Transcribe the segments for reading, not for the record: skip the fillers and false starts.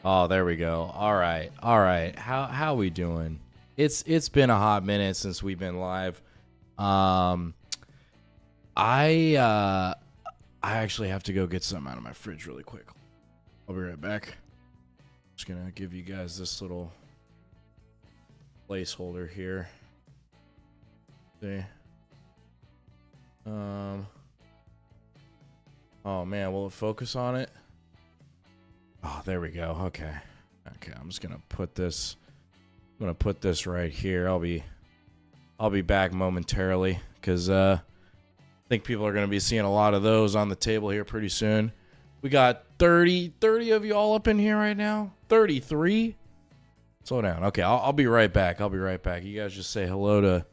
Oh, there we go. All right. All right. How we doing? It's been a hot minute since we've been live. Um I actually have to go get something out of my fridge really quick. I'll be right back. Just going to give you guys this little placeholder here. See? Oh man, will it focus on it? Oh, there we go. Okay. Okay, I'm just gonna put this. I'm gonna put this right here. I'll be back momentarily because I think people are gonna be seeing a lot of those on the table here pretty soon. We got 30 of you all up in here right now. 33. Slow down. Okay, I'll be right back. I'll be right back. You guys just say hello to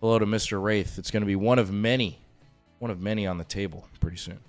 Mr. Wraith. It's gonna be one of many on the table pretty soon.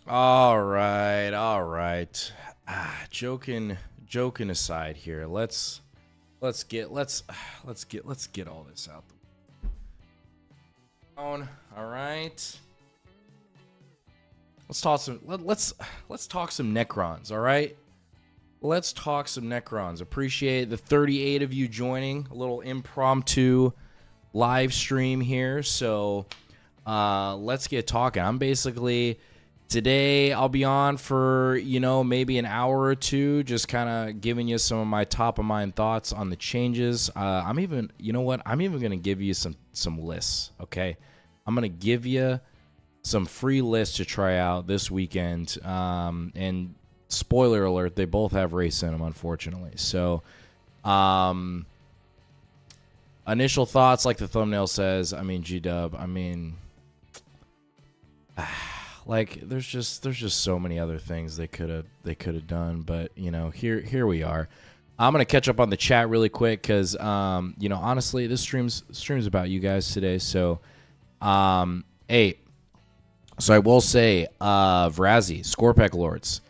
All right, all right. Joking aside here. Let's get all this out. All right. Let's talk some Necrons, all right? Let's talk some Necrons. Appreciate the 38 of you joining. A little impromptu live stream here. So, let's get talking. I'm basically today I'll be on for, maybe an hour or two, just kind of giving you some of my top of mind thoughts on the changes. I'm even going to give you some lists, okay? I'm going to give you some free lists to try out this weekend. And spoiler alert, they both have race in them, unfortunately. So, initial thoughts, like the thumbnail says, G-Dub, like there's just so many other things they could have done, but here we are. I'm gonna catch up on the chat really quick because honestly this stream's about you guys today. So hey, so I will say Vrazi, Scorpec Lords,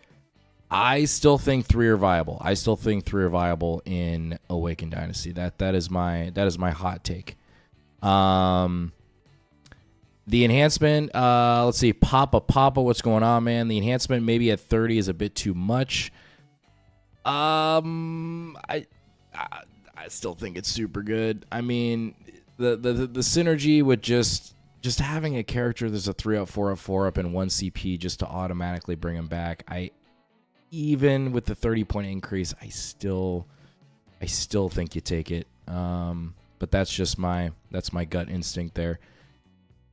I still think 3 are viable. I still think 3 are viable in Awakened Dynasty. That is my hot take. The enhancement, let's see, Papa, what's going on, man? The enhancement maybe at 30 is a bit too much. I still think it's super good. The synergy with just having a character that's a 3-up, 4-up, 4-up, and 1 CP just to automatically bring him back. Even with the 30-point increase, I still think you take it. But that's my gut instinct there.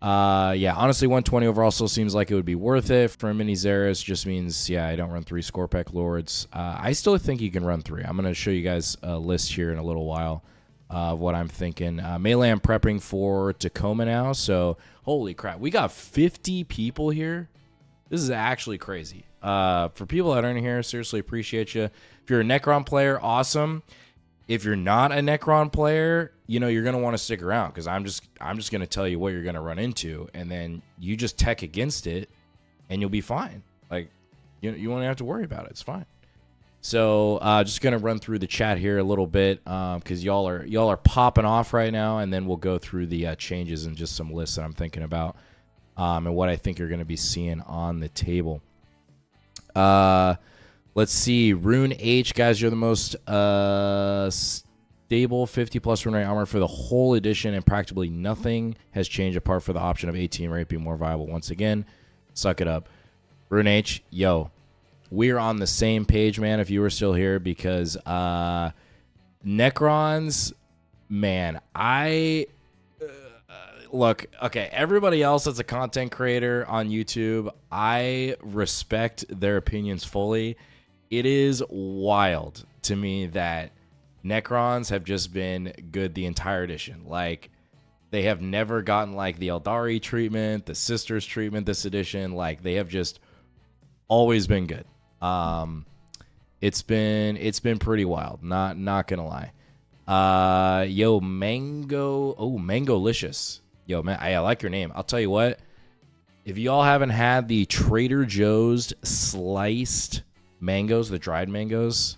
Yeah, honestly, 120 overall still seems like it would be worth it. For a mini Xeris, just means, I don't run 3 Scorpec Lords. I still think you can run 3. I'm going to show you guys a list here in a little while of what I'm thinking. Melee, I'm prepping for Tacoma now, so holy crap. We got 50 people here. This is actually crazy. For people that aren't here, seriously appreciate you. If you're a Necron player, awesome. If you're not a Necron player, you're going to want to stick around because I'm just going to tell you what you're going to run into, and then you just tech against it and you'll be fine. Like, you won't have to worry about it. It's fine. So, just going to run through the chat here a little bit because y'all are popping off right now, and then we'll go through the changes and just some lists that I'm thinking about and what I think you're going to be seeing on the table. Let's see. Rune H, guys, you're the most stable 50+ rune rate armor for the whole edition, and practically nothing has changed apart from the option of 18 rate being more viable once again. Suck it up. Rune H, yo, we're on the same page, man, if you were still here, because Necrons, man, look, okay, everybody else that's a content creator on YouTube, I respect their opinions fully. It is wild to me that Necrons have just been good the entire edition. Like, they have never gotten like the Eldari treatment, the Sisters treatment this edition. Like, they have just always been good. It's been pretty wild. Not gonna lie. Yo, Mango. Oh, Mangolicious. Yo, man, I like your name. I'll tell you what. If y'all haven't had the Trader Joe's sliced mangoes, the dried mangoes,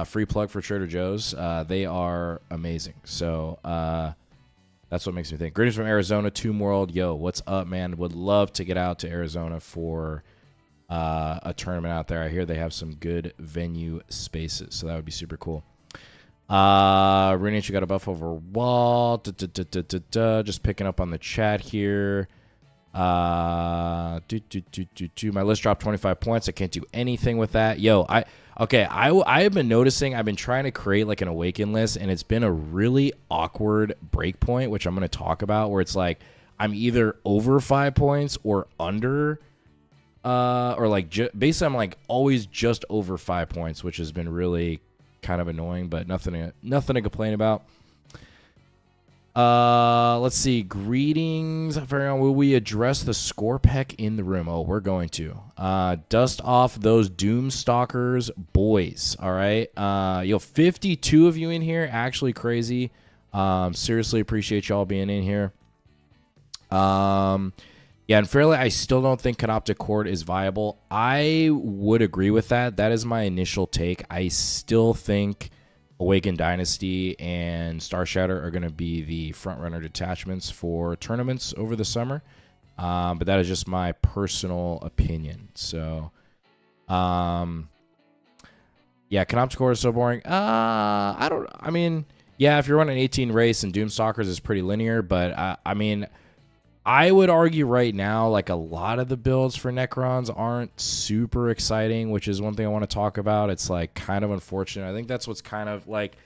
free plug for Trader Joe's. They are amazing. So that's what makes me think. Greetings from Arizona, Tomb World. Yo, what's up, man? Would love to get out to Arizona for a tournament out there. I hear they have some good venue spaces, so that would be super cool. Renate, you got a buff over wall. Just picking up on the chat here. My list dropped 25 points. I can't do anything with that. Yo, I have been noticing I've been trying to create like an Awaken list, and it's been a really awkward break point, which I'm going to talk about, where it's like I'm either over 5 points or under, or like basically I'm like always just over 5 points, which has been really kind of annoying, but nothing to complain about. Let's see. Greetings. Will we address the score peck in the room? Oh, we're going to. Dust off those Doomstalkers boys. All right. 52 of you in here. Actually crazy. Seriously appreciate y'all being in here. Yeah, and fairly, I still don't think Canoptic Court is viable. I would agree with that. That is my initial take. I still think Awakened Dynasty and Star Shatter are going to be the front-runner detachments for tournaments over the summer. But that is just my personal opinion. So, yeah, Canoptic Court is so boring. If you're running 18 race and Doomstalkers is pretty linear, but I would argue right now, like, a lot of the builds for Necrons aren't super exciting, which is one thing I want to talk about. It's, like, kind of unfortunate. I think that's what's kind of, like,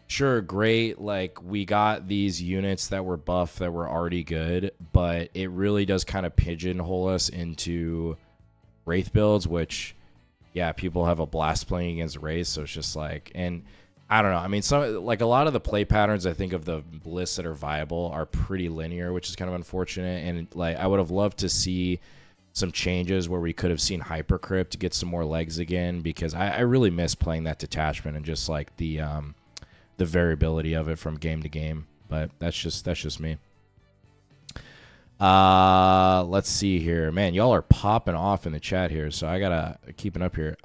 sure, great. Like, we got these units that were buffed that were already good, but it really does kind of pigeonhole us into Wraith builds, which, yeah, people have a blast playing against Wraith, so it's just, like, and I don't know. I mean, some like a lot of the play patterns I think of the lists that are viable are pretty linear, which is kind of unfortunate. And like, I would have loved to see some changes where we could have seen Hypercrypt get some more legs again, because I really miss playing that detachment and just like the variability of it from game to game. But that's just me. Let's see here, man. Y'all are popping off in the chat here, so I gotta keep it up here.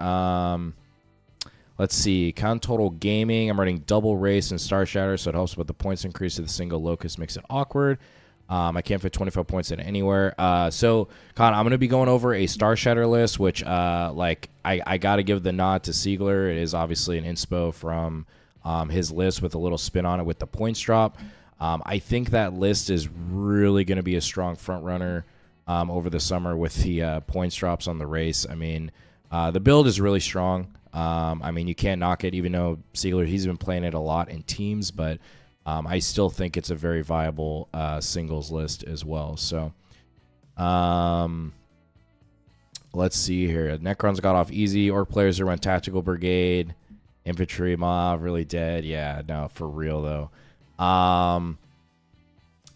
Let's see. Count total gaming. I'm running double race and Star Shatter, so it helps with the points increase to the single locus. Makes it awkward. I can't fit 25 points in anywhere. So, Con, I'm going to be going over a Star Shatter list, which, I got to give the nod to Siegler. It is obviously an inspo from his list with a little spin on it with the points drop. I think that list is really going to be a strong front runner over the summer with the points drops on the race. I mean, the build is really strong. You can't knock it, even though Siegler, he's been playing it a lot in teams, but I still think it's a very viable singles list as well. So, let's see here. Necrons got off easy. Orc players who run Tactical Brigade. Infantry mob, really dead. Yeah, no, for real, though.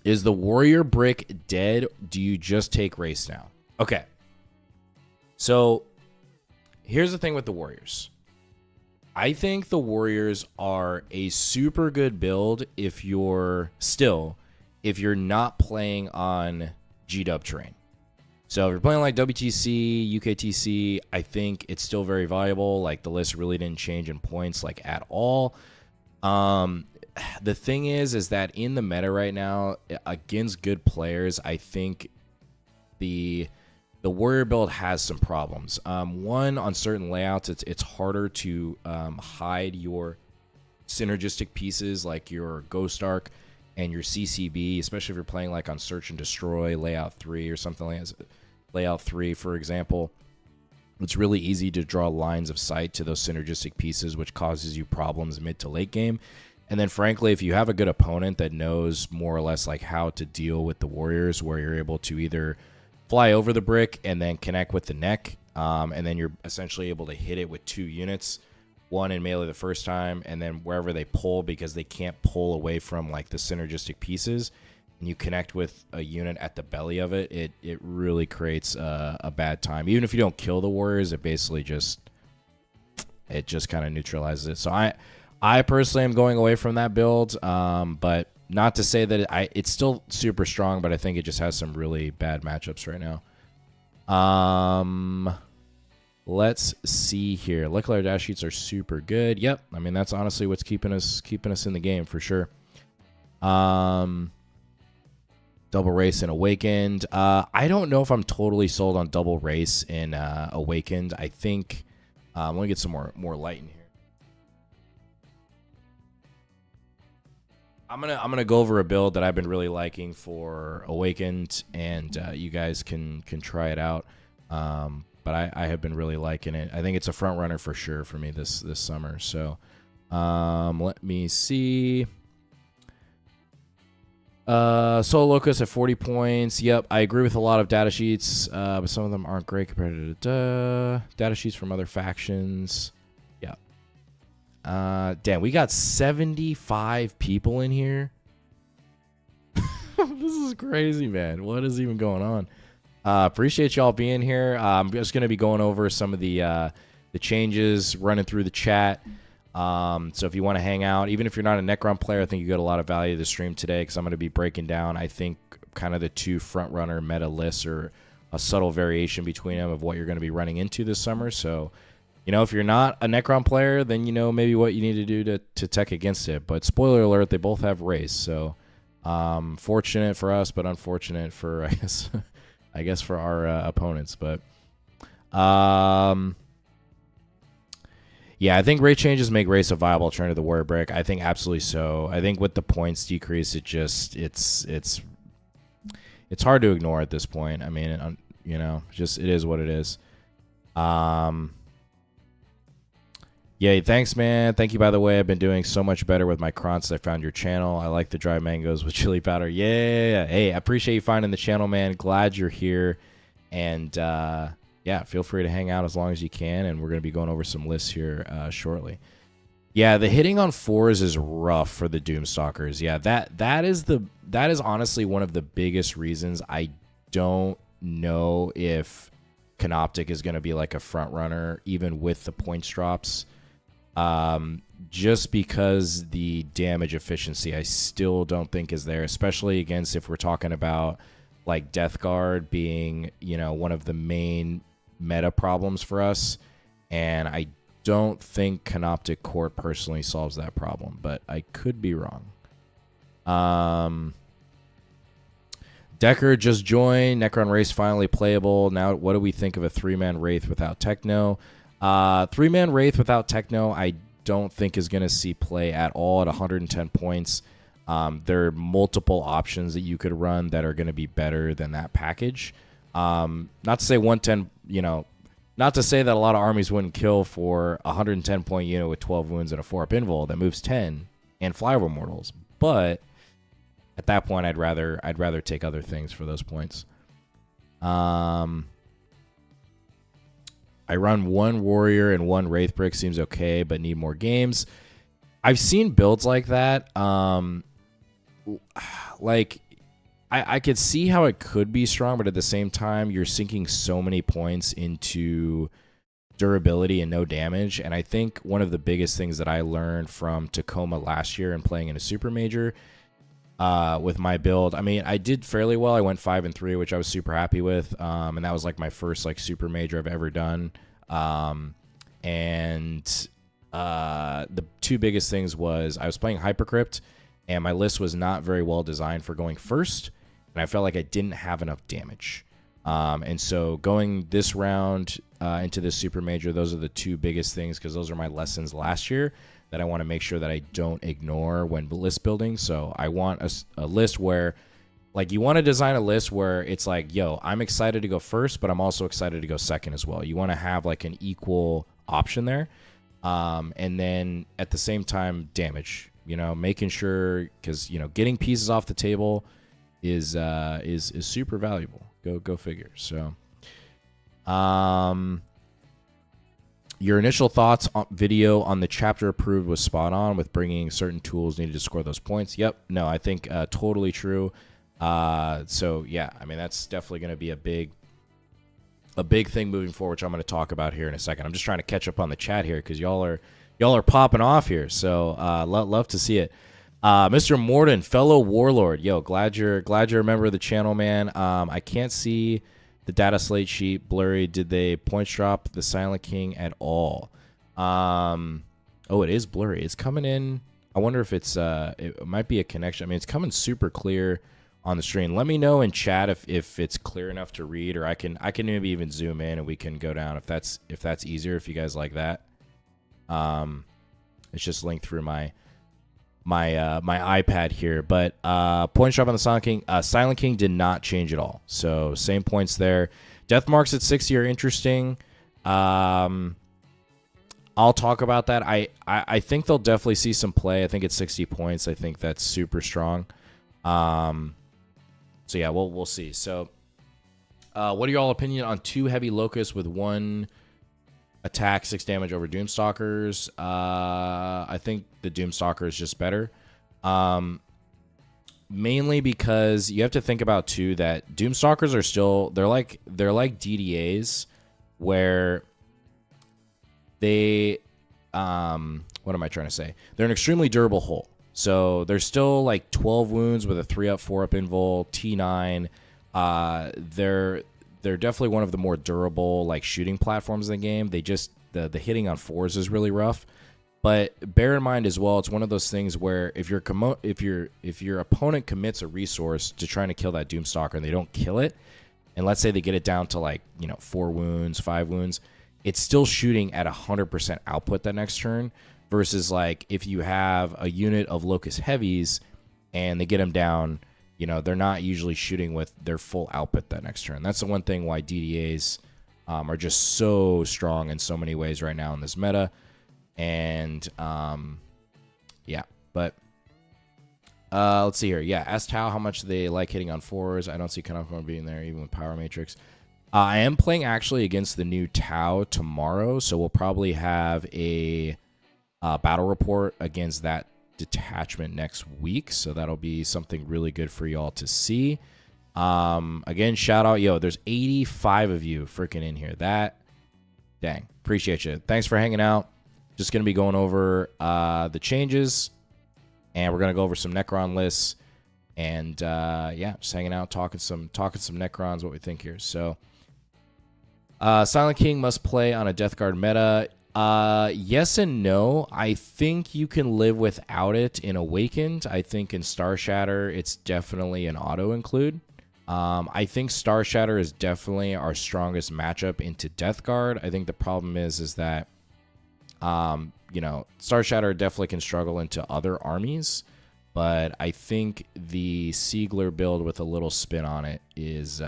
Is the Warrior Brick dead? Do you just take race now? Okay. So, here's the thing with the Warriors. I think the Warriors are a super good build if you're not playing on GW terrain. So if you're playing like WTC, UKTC, I think it's still very valuable. Like, the list really didn't change in points like at all. The thing is that in the meta right now, against good players, I think the Warrior build has some problems. One, on certain layouts, it's harder to hide your synergistic pieces like your Ghost Arc and your CCB, especially if you're playing like on Search and Destroy, Layout 3 or something like that. Layout 3, for example. It's really easy to draw lines of sight to those synergistic pieces, which causes you problems mid to late game. And then, frankly, if you have a good opponent that knows more or less like how to deal with the Warriors, where you're able to either fly over the brick and then connect with the neck and then you're essentially able to hit it with 2 units, one in melee the first time, and then wherever they pull, because they can't pull away from like the synergistic pieces, and you connect with a unit at the belly of it, it really creates a bad time. Even if you don't kill the warriors, it basically just kind of neutralizes it. So I personally am going away from that build, but not to say that it's still super strong, but I think it just has some really bad matchups right now. Let's see here. Molecular dash sheets are super good. Yep, I mean that's honestly what's keeping us in the game for sure. Double race and awakened. I don't know if I'm totally sold on double race in awakened. I think let me get some more light in here. I'm gonna go over a build that I've been really liking for awakened, and you guys can try it out. But I have been really liking it. I think it's a front runner for sure for me this summer. So let me see. Solo Locust at 40 points. Yep, I agree with a lot of data sheets, but some of them aren't great compared to data sheets from other factions. Yeah. Damn, we got 75 people in here. This is crazy, man. What is even going on? Appreciate y'all being here. I'm just going to be going over some of the changes, running through the chat. So if you want to hang out, even if you're not a Necron player, I think you got a lot of value to the stream today, because I'm going to be breaking down, I think, kind of the 2 front runner meta lists, or a subtle variation between them of what you're going to be running into this summer. So, you know, if you're not a Necron player, then you know maybe what you need to do to tech against it. But spoiler alert, they both have race. So fortunate for us, but unfortunate for, I guess for our opponents. But yeah, I think rate changes make race a viable alternative to warrior brick. I think absolutely so. I think with the points decrease, it's hard to ignore at this point. I mean, you know, just it is what it is. Yeah, thanks, man. Thank you, by the way. I've been doing so much better with my cron since I found your channel. I like the dry mangoes with chili powder. Yeah. Hey, I appreciate you finding the channel, man. Glad you're here. And yeah, feel free to hang out as long as you can. And we're going to be going over some lists here shortly. Yeah, the hitting on 4s is rough for the Doomstalkers. Yeah, that is honestly one of the biggest reasons I don't know if Canoptic is going to be like a front runner, even with the points drops. Just because the damage efficiency I still don't think is there, especially against, if we're talking about like Death Guard being, you know, one of the main meta problems for us. And I don't think Canoptic Court personally solves that problem, but I could be wrong. Decker just joined. Necron Race finally playable. Now, what do we think of a 3-man Wraith without Techno? 3-man Wraith without Techno, I don't think is going to see play at all at 110 points. There are multiple options that you could run that are going to be better than that package. Not to say 110, you know, not to say that a lot of armies wouldn't kill for a 110 point unit with 12 wounds and a 4-up invul that moves 10 and flyover mortals, but at that point, I'd rather take other things for those points. I run 1 warrior and 1 wraith brick, seems okay, but need more games. I've seen builds like that. Like I could see how it could be strong, but at the same time, you're sinking so many points into durability and no damage. And I think one of the biggest things that I learned from Tacoma last year and playing in a super major with my build, I mean, I did fairly well. I went 5-3, which I was super happy with. And that was like my first like super major I've ever done. And the 2 biggest things was I was playing Hypercrypt, and my list was not very well designed for going first, and I felt like I didn't have enough damage. And so going this round into this super major, those are the 2 biggest things, because those are my lessons last year that I want to make sure that I don't ignore when list building. So I want a list where, like, you want to design a list where it's like, yo, I'm excited to go first, but I'm also excited to go second as well. You want to have like an equal option there. And then at the same time, damage, you know, making sure, because, you know, getting pieces off the table is super valuable. Go figure. So Your initial thoughts on video on the chapter approved was spot on with bringing certain tools needed to score those points. Yep. No, I think totally true. So yeah, I mean, that's definitely going to be a big thing moving forward, which I'm going to talk about here in a second. I'm just trying to catch up on the chat here because y'all are popping off here. So love to see it. Mr. Morden, fellow warlord, yo, glad you're a member of the channel, man. I can't see the data slate sheet, blurry. Did they points drop the Silent King at all? Oh, it is blurry. It's coming in. I wonder if it might be a connection. I mean, it's coming super clear on the screen. Let me know in chat if it's clear enough to read, or I can maybe even zoom in and we can go down if that's easier, if you guys like that. It's just linked through my iPad here, but points drop on the Silent King did not change at all. So same points there. Death marks at 60 are interesting. I'll talk about that. I think they'll definitely see some play. I think it's 60 points. I think that's super strong. So yeah, we'll see. So what are y'all opinion on 2 heavy locusts with 1 attack, 6 damage over Doomstalkers? I think the Doomstalker is just better. Mainly because you have to think about too that Doomstalkers are still they're like DDAs where they what am I trying to say? They're an extremely durable hull. So they're still like 12 wounds with a 3-up, 4-up invul, T9. They're definitely one of the more durable like shooting platforms in the game. They just the hitting on 4s is really rough. But bear in mind as well, it's one of those things where if your opponent commits a resource to trying to kill that Doomstalker and they don't kill it, and let's say they get it down to like 4 wounds, 5 wounds, it's still shooting at 100% output that next turn. Versus like if you have a unit of Locust Heavies and they get them down, they're not usually shooting with their full output that next turn. That's the one thing why DDAs are just so strong in so many ways right now in this meta. And yeah, but let's see here. Yeah, ask Tao how much they like hitting on 4s. I don't see Kanoko being there even with Power Matrix. I am playing actually against the new Tao tomorrow, so we'll probably have a battle report against that detachment next week, so that'll be something really good for y'all to see. Again, shout out, there's 85 of you freaking in here. Dang, appreciate you. Thanks for hanging out. Just gonna be going over the changes, and we're gonna go over some Necron lists, and yeah, just hanging out, talking some Necrons, what we think here. So Silent King must play on a Death Guard meta. Yes and no. I think you can live without it in Awakened. I think in Star Shatter, it's definitely an auto include. I think Star Shatter is definitely our strongest matchup into Death Guard. I think the problem is that, Star Shatter definitely can struggle into other armies, but I think the Siegler build with a little spin on it is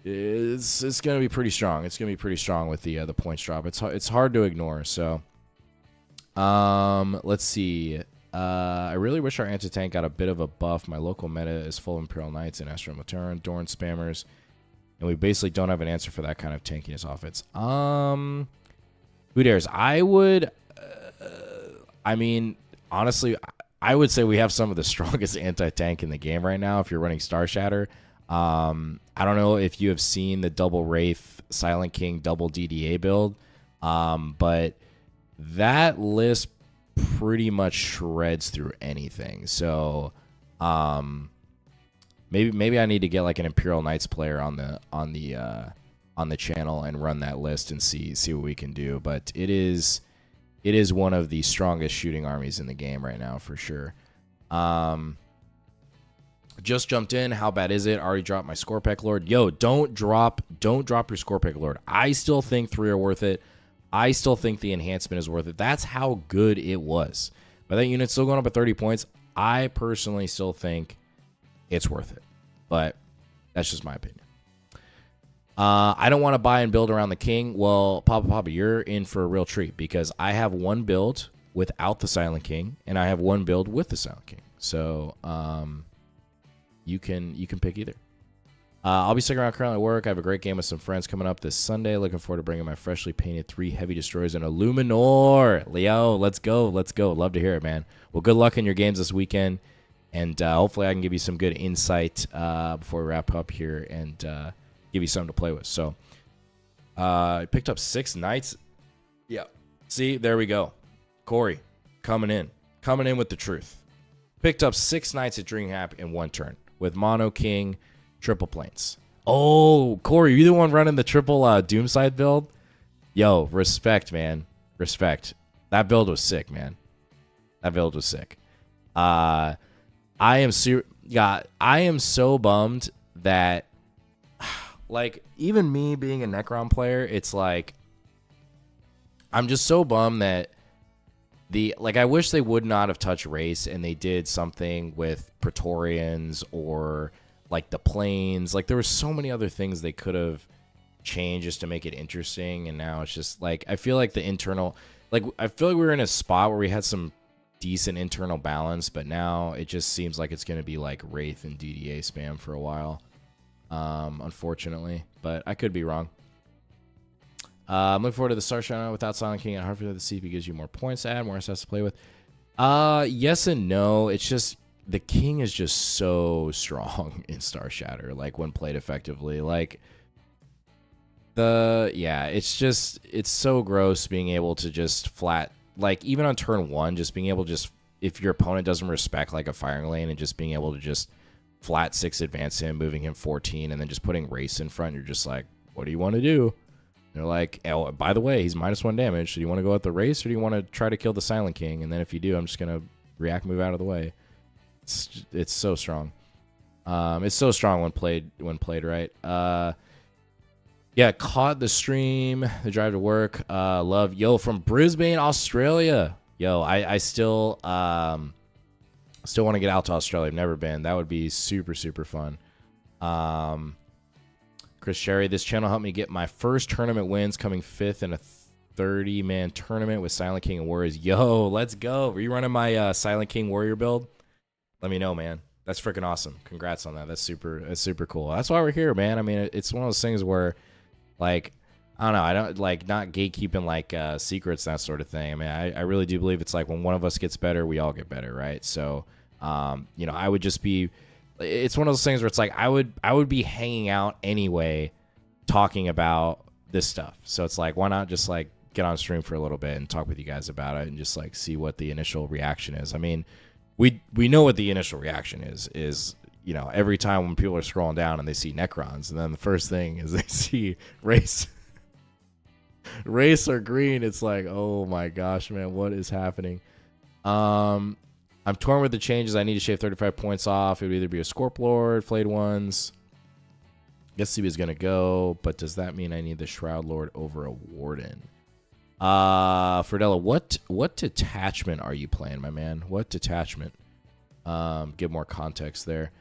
it's going to be pretty strong. It's going to be pretty strong with the points drop. It's hard to ignore. So, let's see. I really wish our anti-tank got a bit of a buff. My local meta is full of Imperial Knights and Astro Mataran, Dorn spammers, and we basically don't have an answer for that kind of tankiness offense. Who dares? I would. I mean, honestly, I would say we have some of the strongest anti-tank in the game right now. If you're running Star Shatter. I don't know if you have seen the double Wraith Silent King double DDA build, but that list pretty much shreds through anything. So maybe I need to get like an Imperial Knights player on the channel and run that list and see what we can do. But it is one of the strongest shooting armies in the game right now for sure. Just jumped in. How bad is it? Already dropped my Scorpec Lord. Yo, don't drop your Scorpec Lord. I still think 3 are worth it. I still think the enhancement is worth it. That's how good it was. But that unit's still going up at 30 points. I personally still think it's worth it. But that's just my opinion. I don't want to buy and build around the King. Well, Papa, you're in for a real treat because I have one build without the Silent King, and I have one build with the Silent King. So, you can pick either. I'll be sticking around currently at work. I have a great game with some friends coming up this Sunday. Looking forward to bringing my freshly painted 3 heavy destroyers and a Luminor. Leo, let's go. Let's go. Love to hear it, man. Well, good luck in your games this weekend. And hopefully I can give you some good insight before we wrap up here and give you something to play with. So I picked up 6 knights. Yeah. See, there we go. Corey, coming in with the truth. Picked up 6 knights at Dreamhack in 1 turn with Mono King, triple planes. Oh, Corey, you the one running the triple Doomside build? Yo, respect, man. Respect. That build was sick, man. That build was sick. I am so bummed that, like, even me being a Necron player, it's like, I'm just so bummed that I wish they would not have touched race and they did something with Praetorians or like the planes. Like, there were so many other things they could have changed just to make it interesting. And now it's just like, I feel like I feel like we were in a spot where we had some decent internal balance, but now it just seems like it's going to be like Wraith and DDA spam for a while, unfortunately, but I could be wrong. I'm looking forward to the Star Shadow without Silent King. At Hartford, the CP gives you more points to add, more SS to play with. Yes and no. It's just the King is just so strong in Star Shatter, like when played effectively. Like it's so gross being able to just flat, like even on turn 1, just being able to just, if your opponent doesn't respect like a firing lane and just being able to just flat 6 advance him, moving him 14, and then just putting race in front. You're just like, what do you want to do? They're like, oh, by the way, he's -1 damage. So do you want to go at the race or do you want to try to kill the Silent King? And then if you do, I'm just going to react move out of the way. It's so strong. It's so strong when played right. Yeah, caught the stream, the drive to work. Love, yo, from Brisbane, Australia. Yo, I still want to get out to Australia. I've never been. That would be super, super fun. Chris Sherry, this channel helped me get my first tournament wins, coming 5th in a 30-man tournament with Silent King and Warriors. Yo, let's go. Were you running my Silent King Warrior build? Let me know, man. That's freaking awesome. Congrats on that. That's super cool. That's why we're here, man. I mean, it's one of those things where, like, I don't know. I don't like not gatekeeping like secrets, that sort of thing. I mean, I really do believe it's like when one of us gets better, we all get better, right? So, you know, I would just be. It's one of those things where it's like I would be hanging out anyway, talking about this stuff. So it's like, why not just like get on stream for a little bit and talk with you guys about it and just like see what the initial reaction is. I mean, we know what the initial reaction is, you know, every time when people are scrolling down and they see Necrons, and then the first thing is they see race or green. It's like, oh my gosh, man, what is happening? I'm torn with the changes. I need to shave 35 points off. It would either be a Scorp Lord, Flayed Ones. I guess he was going to go, but does that mean I need the Shroud Lord over a Warden? Ferdella, what detachment are you playing, my man? What detachment? Give more context there.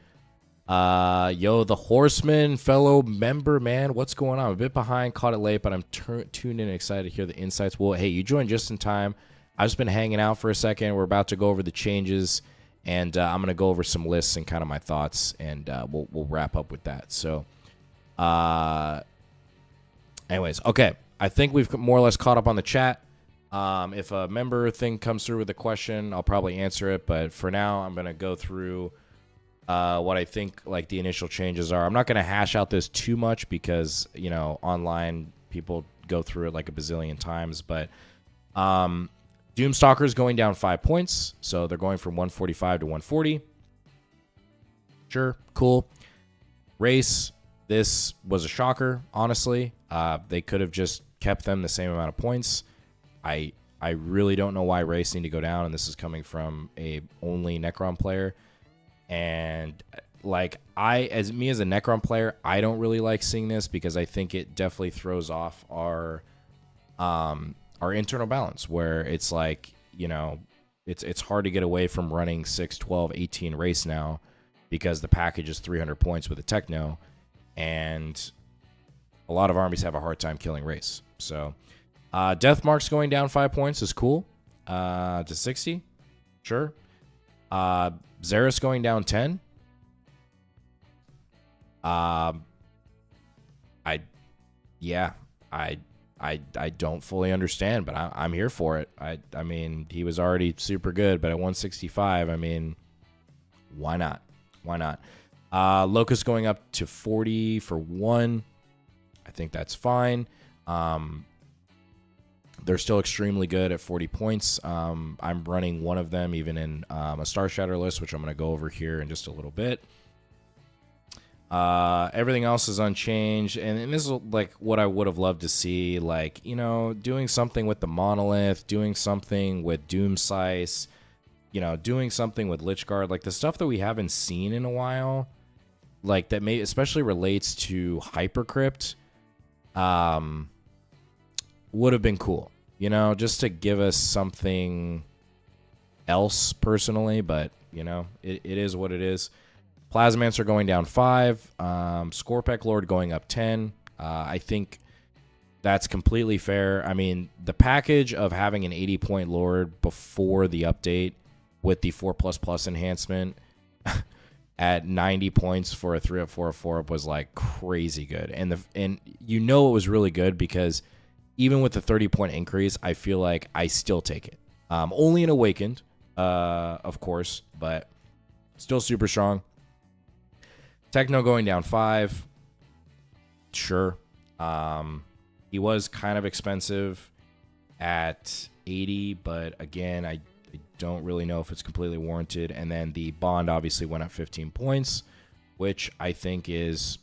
Yo, the Horseman, fellow member, man. What's going on? I'm a bit behind, caught it late, but I'm tuned in and excited to hear the insights. Well, hey, you joined just in time. I've just been hanging out for a second. We're about to go over the changes, and I'm going to go over some lists and kind of my thoughts, and we'll wrap up with that. So, anyways, okay. I think we've more or less caught up on the chat. If a member thing comes through with a question, I'll probably answer it. But for now, I'm going to go through what I think like the initial changes are. I'm not going to hash out this too much because, you know, online people go through it like a bazillion times. But Doomstalker's going down 5 points, so they're going from 145 to 140. Sure, cool. Race, this was a shocker, honestly. They could have just kept them the same amount of points. I really don't know why Race need to go down, and this is coming from a only Necron player. And like as a Necron player, I don't really like seeing this because I think it definitely throws off our internal balance, where it's like, you know, it's hard to get away from running 6, 12, 18 race now because the package is 300 points with a techno, and a lot of armies have a hard time killing race. So Deathmark's going down 5 points is cool, to 60. Sure. Xeris going down 10. I yeah, I don't fully understand, but I'm here for it. I mean, he was already super good, but at 165, I mean, why not? Why not? Locust going up to 40 for 1. I think that's fine. They're still extremely good at 40 points. I'm running one of them even in a Star Shatter list, which I'm going to go over here in just a little bit. Everything else is unchanged, and this is like what I would have loved to see, like, you know, doing something with the Monolith, doing something with Doomsize, you know, doing something with Lichguard, like the stuff that we haven't seen in a while, like that may especially relates to Hypercrypt, would have been cool, you know, just to give us something else personally, but you know, it is what it is. Plasmancer going down 5. Scorpec Lord going up 10. I think that's completely fair. I mean, the package of having an 80-point Lord before the update with the 4++ enhancement at 90 points for a 3-up, 4-up, 4-up was like crazy good. And you know it was really good because even with the 30-point increase, I feel like I still take it. Only in Awakened, of course, but still super strong. Techno going down 5. Sure. He was kind of expensive at 80, but again, I don't really know if it's completely warranted. And then the Bond obviously went up 15 points, which I think is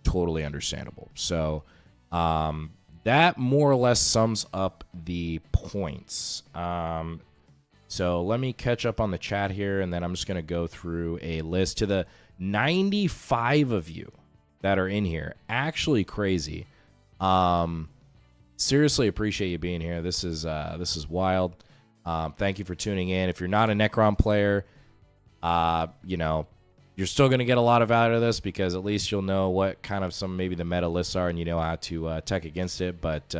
totally understandable. So that more or less sums up the points. So let me catch up on the chat here, and then I'm just going to go through a list to the 95 of you that are in here. Actually crazy. Seriously appreciate you being here. This is wild. Thank you for tuning in. If you're not a Necron player, you know, you're still going to get a lot of value out of this because at least you'll know what kind of some maybe the meta lists are and you know how to tech against it. But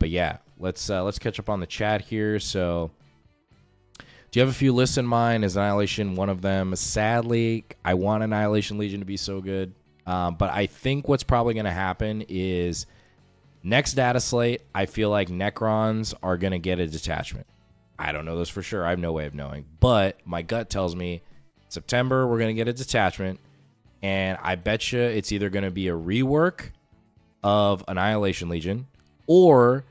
yeah, let's catch up on the chat here. So, do you have a few lists in mind? Is Annihilation one of them? Sadly, I want Annihilation Legion to be so good. But I think what's probably going to happen is next data slate, I feel like Necrons are going to get a detachment. I don't know this for sure. I have no way of knowing. But my gut tells me September, we're going to get a detachment. And I bet you it's either going to be a rework of Annihilation Legion or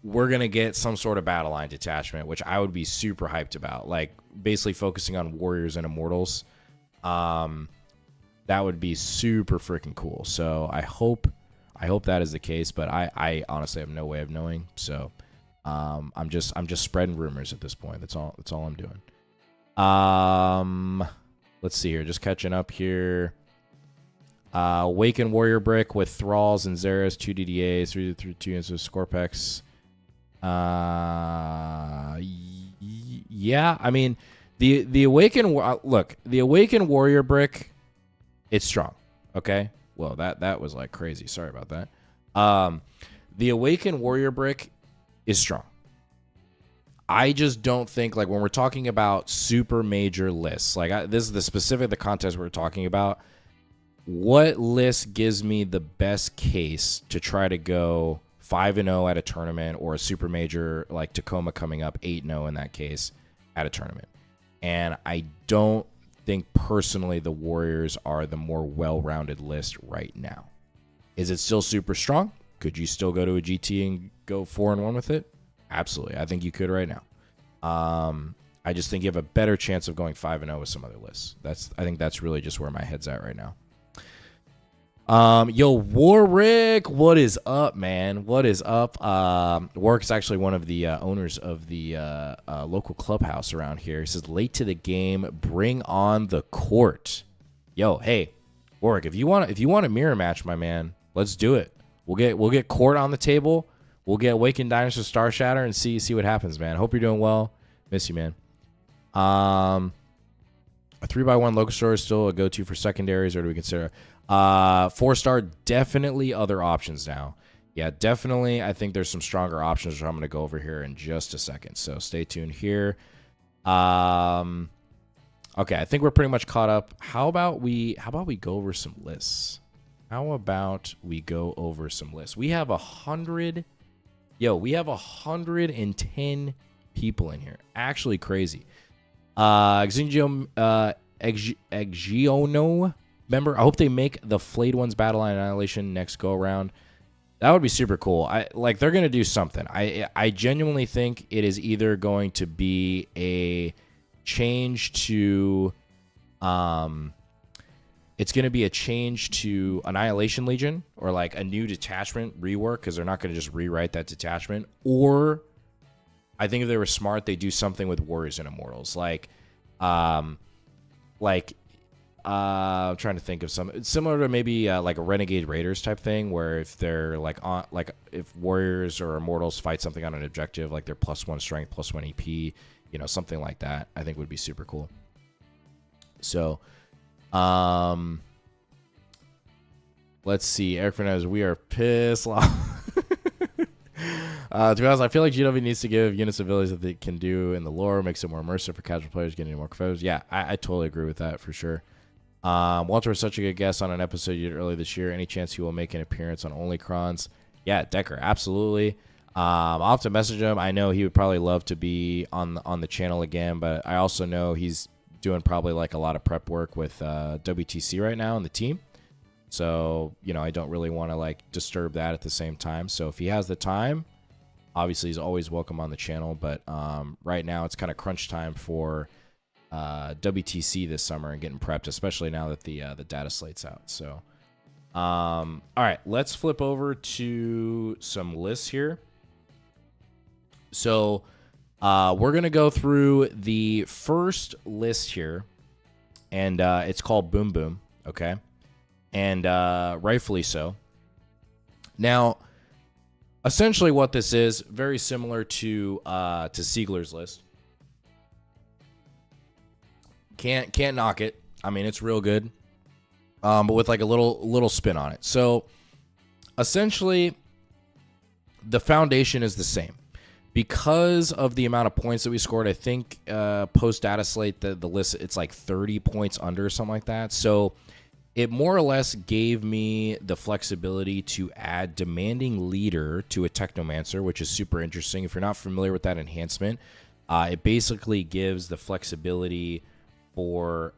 we're going to get some sort of battle line detachment, which I would be super hyped about. Like, basically focusing on Warriors and Immortals. That would be super freaking cool. So I hope that is the case, but I honestly have no way of knowing. So I'm just spreading rumors at this point. That's all I'm doing. Let's see here. Just catching up here. Awaken Warrior Brick with Thralls and Zeros, 2 DDAs, 3 2 units of Scorpex. Yeah, I mean, the Awaken look, the Awaken Warrior Brick, it's strong. Okay, well that was like crazy. Sorry about that. The Awaken Warrior Brick is strong. I just don't think, like, when we're talking about super major lists, like this is the contest we're talking about. What list gives me the best case to try to go 5-0 at a tournament, or a super major like Tacoma coming up 8-0 in that case at a tournament? And I don't think personally the Warriors are the more well-rounded list right now. Is it still super strong? Could you still go to a GT and go 4-1 with it? Absolutely. I think you could right now. I just think you have a better chance of going 5-0 with some other lists. I think that's really just where my head's at right now. Yo, Warwick, what is up, man? What is up? Warwick's actually one of the owners of the local clubhouse around here. He says, late to the game, bring on the court. Yo, hey, Warwick, if you want a mirror match, my man, let's do it. We'll get court on the table. We'll get Awakened Dynasty Star Shatter and see what happens, man. Hope you're doing well. Miss you, man. A 3x1 Locust Store is still a go-to for secondaries, or do we consider 4-star? Definitely other options now. Yeah, definitely. I think there's some stronger options, which I'm going to go over here in just a second. So stay tuned here. Okay, I think we're pretty much caught up. How about we go over some lists? how about we go over some lists? We have 100. Yo, we have 110 people in here. Actually crazy. Exigiono member. I hope they make the Flayed Ones Battle Line Annihilation next go around. That would be super cool. They're gonna do something. I genuinely think it is either going to be a change to it's going to be a change to Annihilation Legion, or like a new detachment rework, because they're not going to just rewrite that detachment. Or I think if they were smart, they do something with Warriors and Immortals, I'm trying to think of some similar to maybe like a Renegade Raiders type thing, where if they're if Warriors or Immortals fight something on an objective, like they're +1 strength, +1 EP, something like that, I think would be super cool. So, let's see. Eric Fernandez, we are pissed off. To be honest, I feel like GW needs to give units abilities that they can do in the lore, makes it more immersive for casual players, getting more photos. Yeah, I totally agree with that for sure. Walter was such a good guest on an episode you did earlier this year. Any chance he will make an appearance on Necrons? Yeah, Decker, absolutely. I'll have to message him. I know he would probably love to be on the channel again, but I also know he's doing probably like a lot of prep work with WTC right now and the team. So, I don't really want to like disturb that at the same time. So if he has the time, obviously he's always welcome on the channel. But right now it's kind of crunch time for WTC this summer and getting prepped, especially now that the data slate's out. So, all right, let's flip over to some lists here. So we're going to go through the first list here, and it's called Boom Boom, okay? And rightfully so. Now, essentially what this is, very similar to Siegler's list. Can't knock it. I mean, it's real good, but with like a little spin on it. So, essentially, the foundation is the same. Because of the amount of points that we scored, I think post data slate, the list, it's like 30 points under or something like that. So it more or less gave me the flexibility to add Demanding Leader to a Technomancer, which is super interesting. If you're not familiar with that enhancement, it basically gives the flexibility for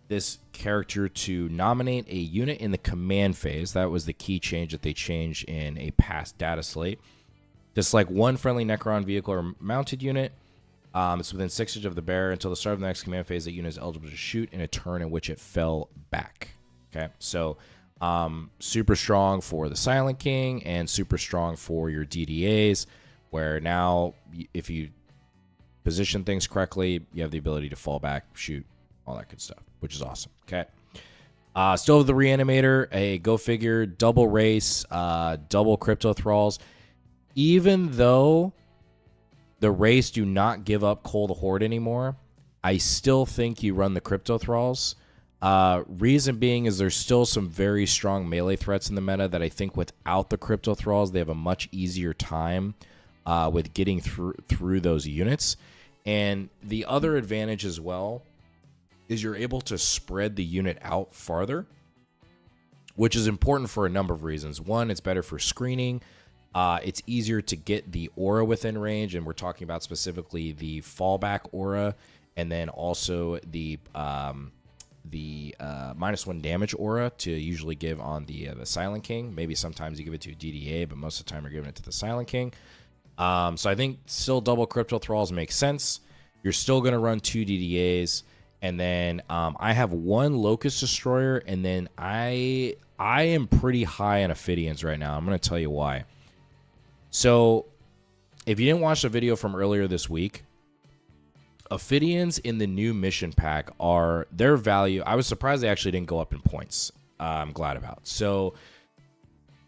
this character to nominate a unit in the command phase. That was the key change that they changed in a past data slate. Just like one friendly Necron vehicle or mounted unit. It's within 6 inches of the bearer until the start of the next command phase. That unit is eligible to shoot in a turn in which it fell back. Okay, so super strong for the Silent King and super strong for your DDAs, where now if you position things correctly, you have the ability to fall back, shoot, all that good stuff, which is awesome. Okay. Still have the Reanimator, a go figure, double race, double Crypto Thralls. Even though the race do not give up Cole the Horde anymore, I still think you run the Crypto Thralls. Reason being is there's still some very strong melee threats in the meta that I think without the Crypto Thralls, they have a much easier time with getting through those units. And the other advantage as well is you're able to spread the unit out farther, which is important for a number of reasons. One, it's better for screening. It's easier to get the aura within range, and we're talking about specifically the fallback aura, and then also the -1 damage aura to usually give on the Silent King. Maybe sometimes you give it to a DDA, but most of the time you're giving it to the Silent King. So I think still double Crypto Thralls makes sense. You're still going to run 2 DDAs, and then I have 1 Locust Destroyer, and then I am pretty high on Ophidians right now. I'm going to tell you why. So, if you didn't watch the video from earlier this week, Ophidians in the new mission pack are their value. I was surprised they actually didn't go up in points. I'm glad about. So,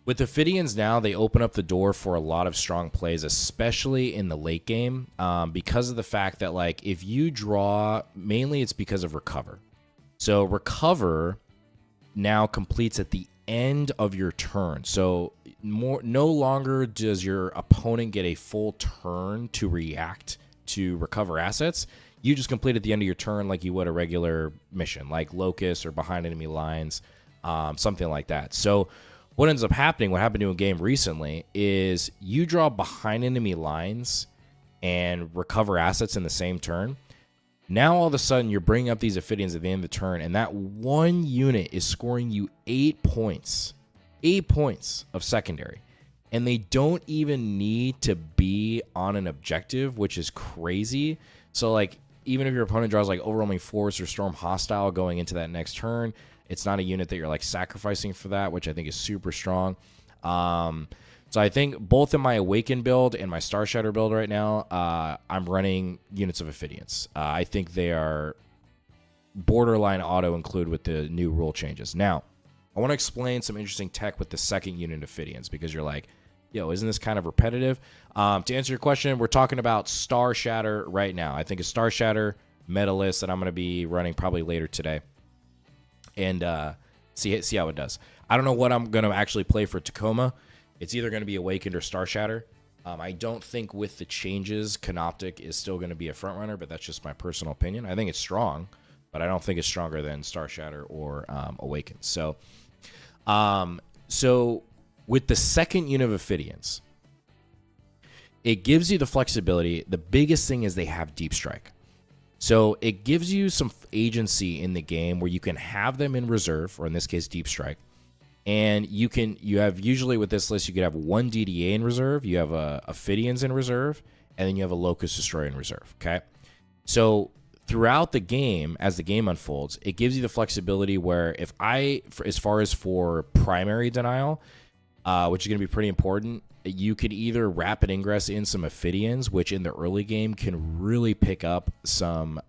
with Ophidians now, they open up the door for a lot of strong plays, especially in the late game, because of the fact that, like, if you draw, mainly it's because of Recover. So, Recover now completes at the end of your turn. So, no longer does your opponent get a full turn to react to recover assets. You just complete at the end of your turn like you would a regular mission, like Locust or Behind Enemy Lines. something like that. So what ends up happening, what happened to a game recently, is you draw behind enemy lines and recover assets in the same turn. Now all of a sudden you're bringing up these Ophidians at the end of the turn, and that one unit is scoring you 8 points. 8 points of secondary. And they don't even need to be on an objective, which is crazy. So, like, even if your opponent draws, like, Overwhelming Force or Storm Hostile going into that next turn, it's not a unit that you're, like, sacrificing for that, which I think is super strong. So I think both in my Awaken build and my Star Shatter build right now, I'm running units of Ophidians. I think they are borderline auto-include with the new rule changes. Now, I want to explain some interesting tech with the second unit of Ophidians, because you're like, yo, isn't this kind of repetitive? To answer your question, we're talking about Star Shatter right now. I think a Star Shatter meta list that I'm going to be running probably later today. And see how it does. I don't know what I'm going to actually play for Tacoma. It's either going to be Awakened or Star Shatter. I don't think with the changes, Canoptic is still going to be a front runner, but that's just my personal opinion. I think it's strong, but I don't think it's stronger than Star Shatter or Awakened. So with the second unit of Ophidians, it gives you the flexibility. The biggest thing is they have Deep Strike. So it gives you some agency in the game where you can have them in reserve, or in this case, Deep Strike. And you have usually with this list, you could have one DDA in reserve, you have Ophidians in reserve, and then you have a Locust Destroyer in reserve. Okay. So throughout the game, as the game unfolds, it gives you the flexibility where as far as for primary denial, which is going to be pretty important, you could either rapid ingress in some Ophidians, which in the early game can really pick up some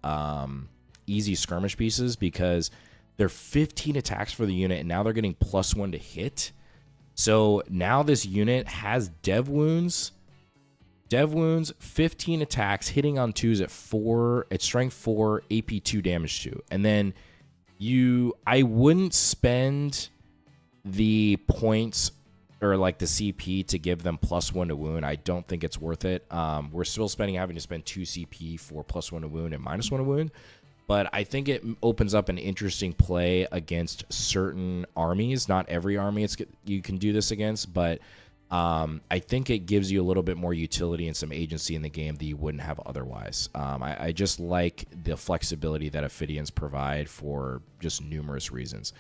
easy skirmish pieces, because they're 15 attacks for the unit, and now they're getting +1 to hit. So now this unit has Dev Wounds, 15 attacks, hitting on 2s at 4, at strength 4, AP 2, damage 2. And then I wouldn't spend the points or like the CP to give them +1 to wound. I don't think it's worth it. We're still having to spend 2 CP for +1 to wound and -1 to wound. But I think it opens up an interesting play against certain armies. Not every army you can do this against, but I think it gives you a little bit more utility and some agency in the game that you wouldn't have otherwise. I just like the flexibility that Ophidians provide for just numerous reasons.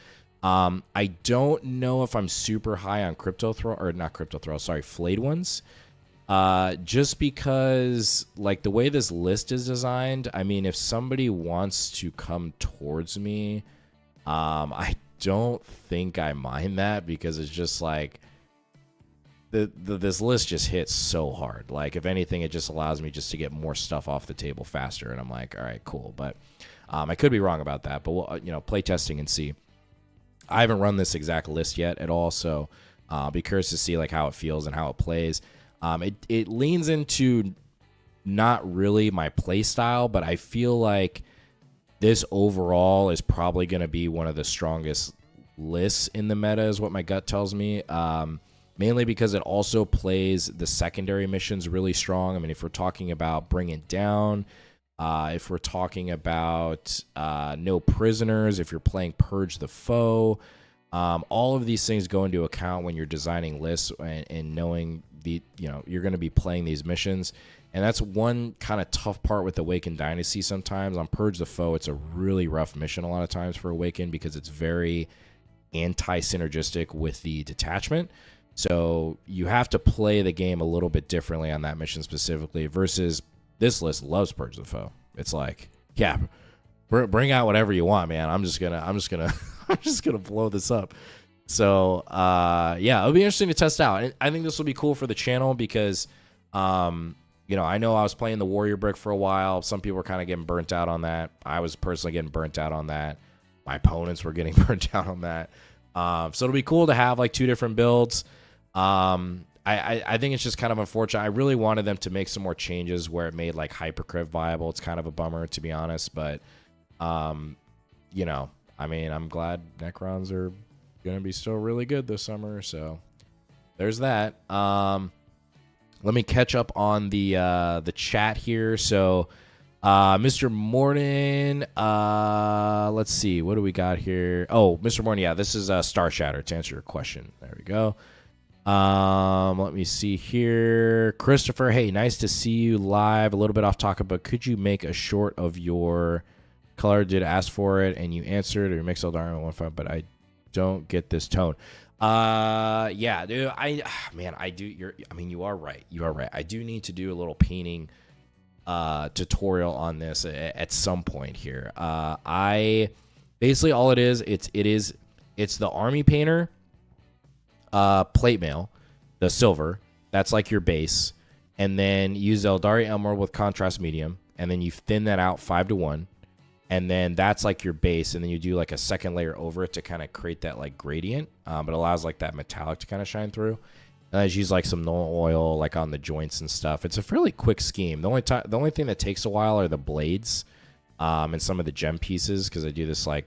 I don't know if I'm super high on Flayed Ones. Just because, like, the way this list is designed, I mean, if somebody wants to come towards me, I don't think I mind that, because it's just like this list just hits so hard. Like, if anything, it just allows me just to get more stuff off the table faster, and I'm like, all right, cool. But I could be wrong about that, but we'll play testing and see. I haven't run this exact list yet at all, so I'll be curious to see like how it feels and how it plays. It leans into not really my play style, but I feel like this overall is probably going to be one of the strongest lists in the meta, is what my gut tells me. Mainly because it also plays the secondary missions really strong. I mean, if we're talking about Bring It Down, if we're talking about No Prisoners, if you're playing Purge the Foe, all of these things go into account when you're designing lists and knowing you're going to be playing these missions. And that's one kind of tough part with Awaken Dynasty sometimes. On Purge the Foe, it's a really rough mission a lot of times for Awaken, because it's very anti-synergistic with the detachment. So you have to play the game a little bit differently on that mission specifically, versus this list loves Purge the Foe. It's like, yeah, bring out whatever you want, man. I'm just gonna blow this up. So yeah, it'll be interesting to test out. And I think this will be cool for the channel, because I know I was playing the Warrior Brick for a while. Some people were kind of getting burnt out on that. I was personally getting burnt out on that. My opponents were getting burnt out on that. So it'll be cool to have like 2 different builds. I think it's just kind of unfortunate. I really wanted them to make some more changes where it made like Hypercrypt viable. It's kind of a bummer, to be honest, but I mean, I'm glad Necrons are going to be still really good this summer, so there's that. Let me catch up on the chat here. So Mr. Morton, let's see. What do we got here? Oh, Mr. Morton, yeah, this is Star Shatter to answer your question. There we go. Let me see here. Christopher, hey, nice to see you live. A little bit off topic, but could you make a short of your color? Did ask for it and you answered, or you mix Eldar in 1.5, but I don't get this tone. Yeah, dude, I do. You are right. You are right. I do need to do a little painting tutorial on this at some point here. I basically all it is, it's the army painter, plate mail, the silver. That's like your base, and then use Eldari Emerald with contrast medium, and then you thin that out 5:1, and then that's like your base, and then you do like a second layer over it to kind of create that like gradient, but allows like that metallic to kind of shine through. And I just use like some Null oil like on the joints and stuff. It's a fairly quick scheme. The only thing that takes a while are the blades, and some of the gem pieces, because I do this like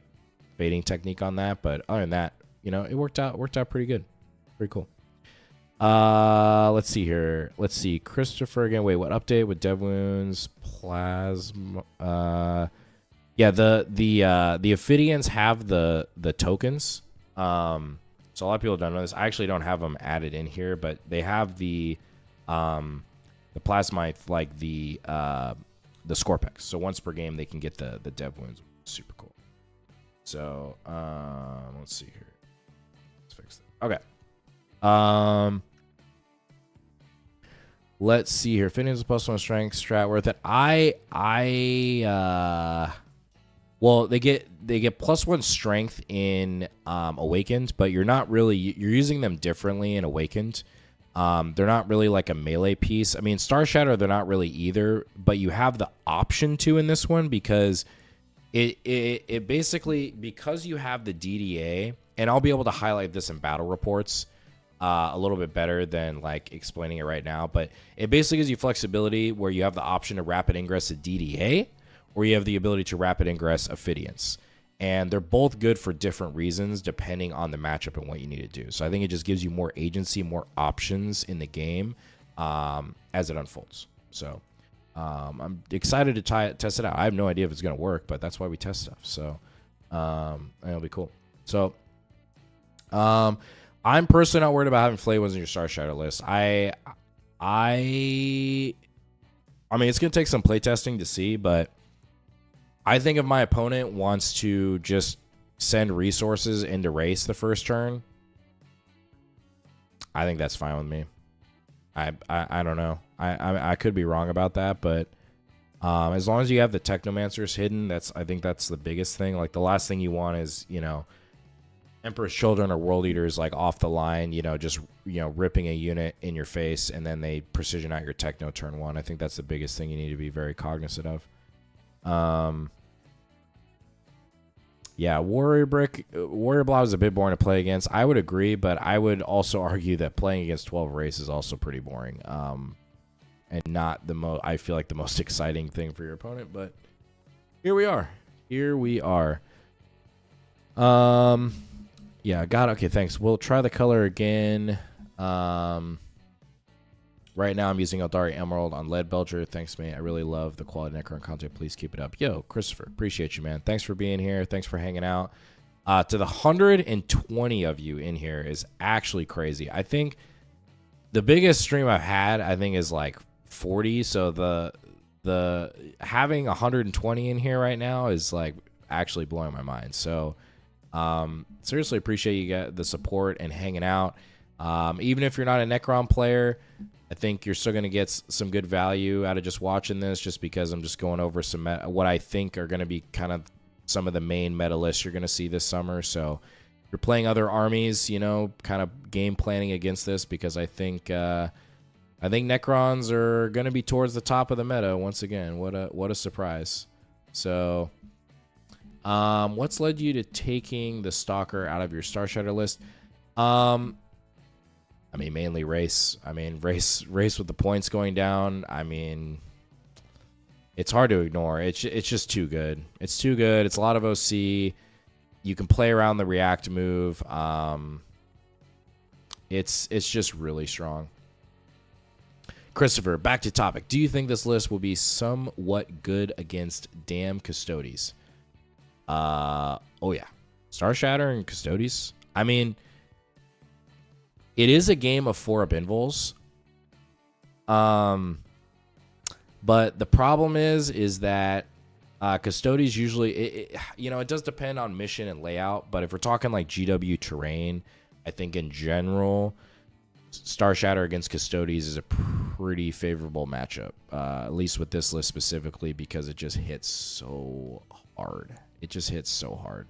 fading technique on that. But other than that, it worked out pretty good. Pretty cool. Let's see here. Let's see. Christopher again. Wait, what update with dev wounds? Plasma. Yeah, the Ophidians have the tokens. So a lot of people don't know this. I actually don't have them added in here, but they have the plasmite, like the Scorpex. So once per game, they can get the dev wounds. Super cool. So let's see here. Let's fix that. Okay. Let's see here. Fitness plus 1 strength strat worth it. Well, they get +1 strength in Awakened, but you're using them differently in Awakened. They're not really like a melee piece. I mean, Star Shatter, they're not really either, but you have the option to in this one because it basically, because you have the DDA, and I'll be able to highlight this in battle reports a little bit better than like explaining it right now, but it basically gives you flexibility where you have the option to rapid ingress a DDA, or you have the ability to rapid ingress Ophidians. And they're both good for different reasons depending on the matchup and what you need to do. So I think it just gives you more agency, more options in the game as it unfolds. So I'm excited to test it out. I have no idea if it's going to work, but that's why we test stuff. So it'll be cool. So I'm personally not worried about having Flay ones in your Star Shatter list. I mean, it's going to take some playtesting to see, but I think if my opponent wants to just send resources into race the first turn, I think that's fine with me. I don't know. I could be wrong about that, but as long as you have the Technomancers hidden, I think that's the biggest thing. Like the last thing you want is, Emperor's Children or World Eaters like off the line, just ripping a unit in your face, and then they precision out your Techno turn 1. I think that's the biggest thing you need to be very cognizant of. Yeah, Warrior Blob is a bit boring to play against. I would agree, but I would also argue that playing against 12 race is also pretty boring, and not I feel like the most exciting thing for your opponent. But here we are. Yeah, got it. Okay, thanks. We'll try the color again. Right now, I'm using Eldari Emerald on Lead Belcher. Thanks, mate. I really love the quality Necron content. Please keep it up. Yo, Christopher, appreciate you, man. Thanks for being here. Thanks for hanging out. To the 120 of you in here is actually crazy. I think the biggest stream I've had, is like 40. So the having 120 in here right now is like actually blowing my mind. So seriously appreciate you get the support and hanging out. Even if you're not a Necron player, I think you're still going to get some good value out of just watching this, just because I'm just going over what I think are going to be kind of some of the main meta lists you're going to see this summer. So if you're playing other armies, kind of game planning against this, because I think Necrons are going to be towards the top of the meta once again. What a surprise. So what's led you to taking the Stalker out of your Star Shatter list? Mainly race. Race with the points going down. It's hard to ignore. It's just too good. It's too good. It's a lot of OC. You can play around the react move. It's just really strong. Christopher, back to topic. Do you think this list will be somewhat good against damn Custodes? Oh yeah. Star Shatter and Custodes. I mean, it is a game of 4-up invols. But the problem is that Custodes usually, it does depend on mission and layout. But if we're talking like GW terrain, I think in general, Star Shatter against Custodes is a pretty favorable matchup, at least with this list specifically, because it just hits so hard. It just hits so hard.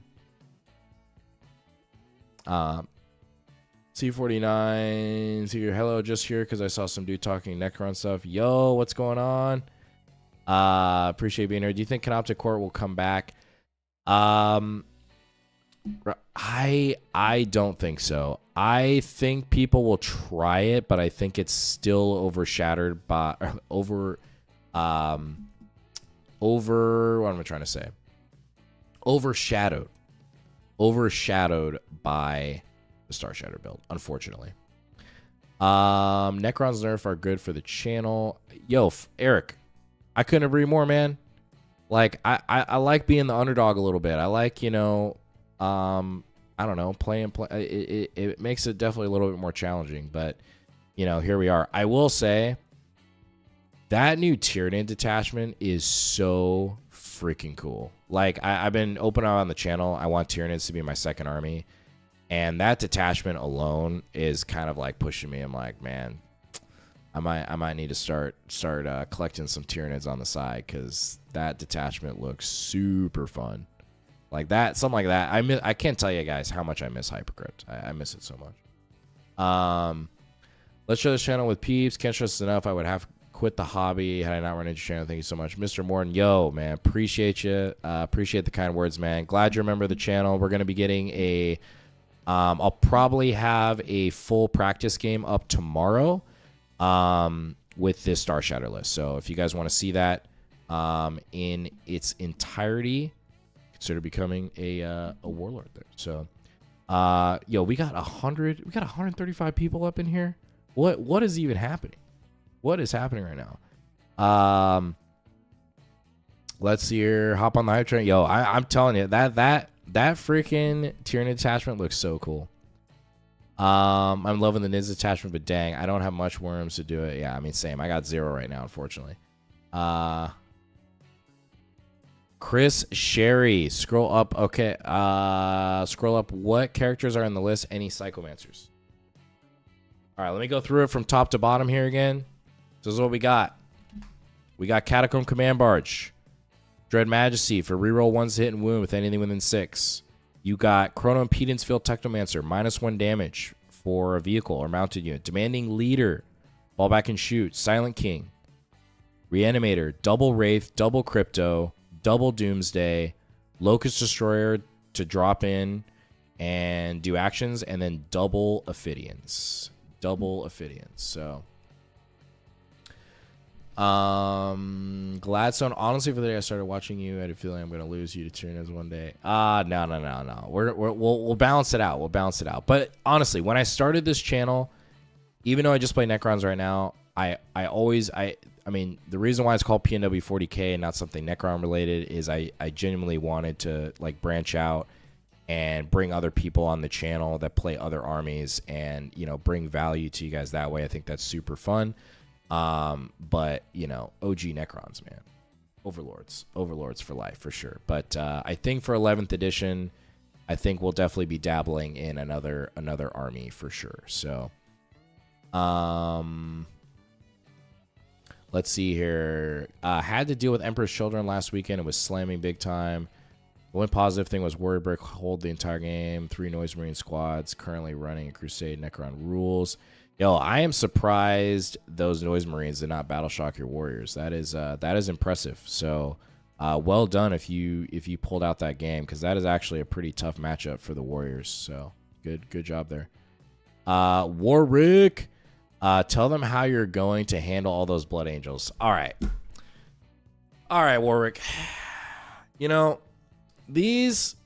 C49, see your hello, just here because I saw some dude talking Necron stuff. Yo, what's going on? Appreciate being here. Do you think Canoptic Court will come back? I don't think so. I think people will try it, but I think it's still overshadowed by what am I trying to say? Overshadowed by the Star Shatter build, unfortunately. Necrons nerf are good for the channel. Yo, Eric, I couldn't agree more, man. Like, I like being the underdog a little bit. I like, I don't know, it makes it definitely a little bit more challenging, but here we are. I will say that new Tyranid detachment is so freaking cool. Like, I've been open on the channel. I want Tyranids to be my second army, and that detachment alone is kind of like pushing me. I'm like, man, I might need to start collecting some Tyranids on the side, because that detachment looks super fun. Like that, something like that. I can't tell you guys how much I miss Hypercrypt. I miss it so much. Let's share this channel with peeps. Can't stress enough. I would have quit the hobby had I not run into your channel. Thank you so much, Mr. Morton. Yo, man, appreciate you. Appreciate the kind words, man. Glad you remember the channel. We're gonna be getting a. I'll probably have a full practice game up tomorrow, with this Star Shatter list. So if you guys want to see that, in its entirety, consider becoming a warlord there. So, yo, we got 135 people up in here. What is even happening? What is happening right now? Let's see here. Hop on the hype train. Yo, I'm telling you, that freaking Tyranid attachment looks so cool. I'm loving the Nids attachment, but dang, I don't have much worms to do it. Yeah, I mean, same. I got 0 right now, unfortunately. Chris Sherry, scroll up. Okay, scroll up. What characters are in the list? Any Psychomancers? All right, let me go through it from top to bottom here again. This is what we got. We got Catacomb Command Barge, Dread Majesty for reroll 1's hit and wound with anything within 6. You got Chrono Impedance Field Technomancer, -1 damage for a vehicle or mounted unit. Demanding Leader, fall back and shoot. Silent King, Reanimator, double Wraith, double Crypto, double Doomsday, Locust Destroyer to drop in and do actions, and then double Ophidians. So, Gladstone, honestly, for the day I started watching you, I had a feeling I'm going to lose you to Tyranids one day. No. We'll balance it out. But honestly, when I started this channel, even though I just play Necrons right now, I mean, the reason why it's called PNW 40k and not something Necron related is I genuinely wanted to like branch out and bring other people on the channel that play other armies and, bring value to you guys that way. I think that's super fun. But OG Necrons, man, overlords for life for sure. But I think for 11th edition, I think we'll definitely be dabbling in another army for sure. So, let's see here. Had to deal with Emperor's Children last weekend. It was slamming big time. The one positive thing was Warrior hold the entire game. 3 Noise Marine squads currently running a Crusade. Necron rules. Yo, I am surprised those Noise Marines did not battle shock your warriors. That is impressive. So, well done if you pulled out that game, because that is actually a pretty tough matchup for the warriors. So, good job there. Warwick, tell them how you're going to handle all those Blood Angels. All right, Warwick. These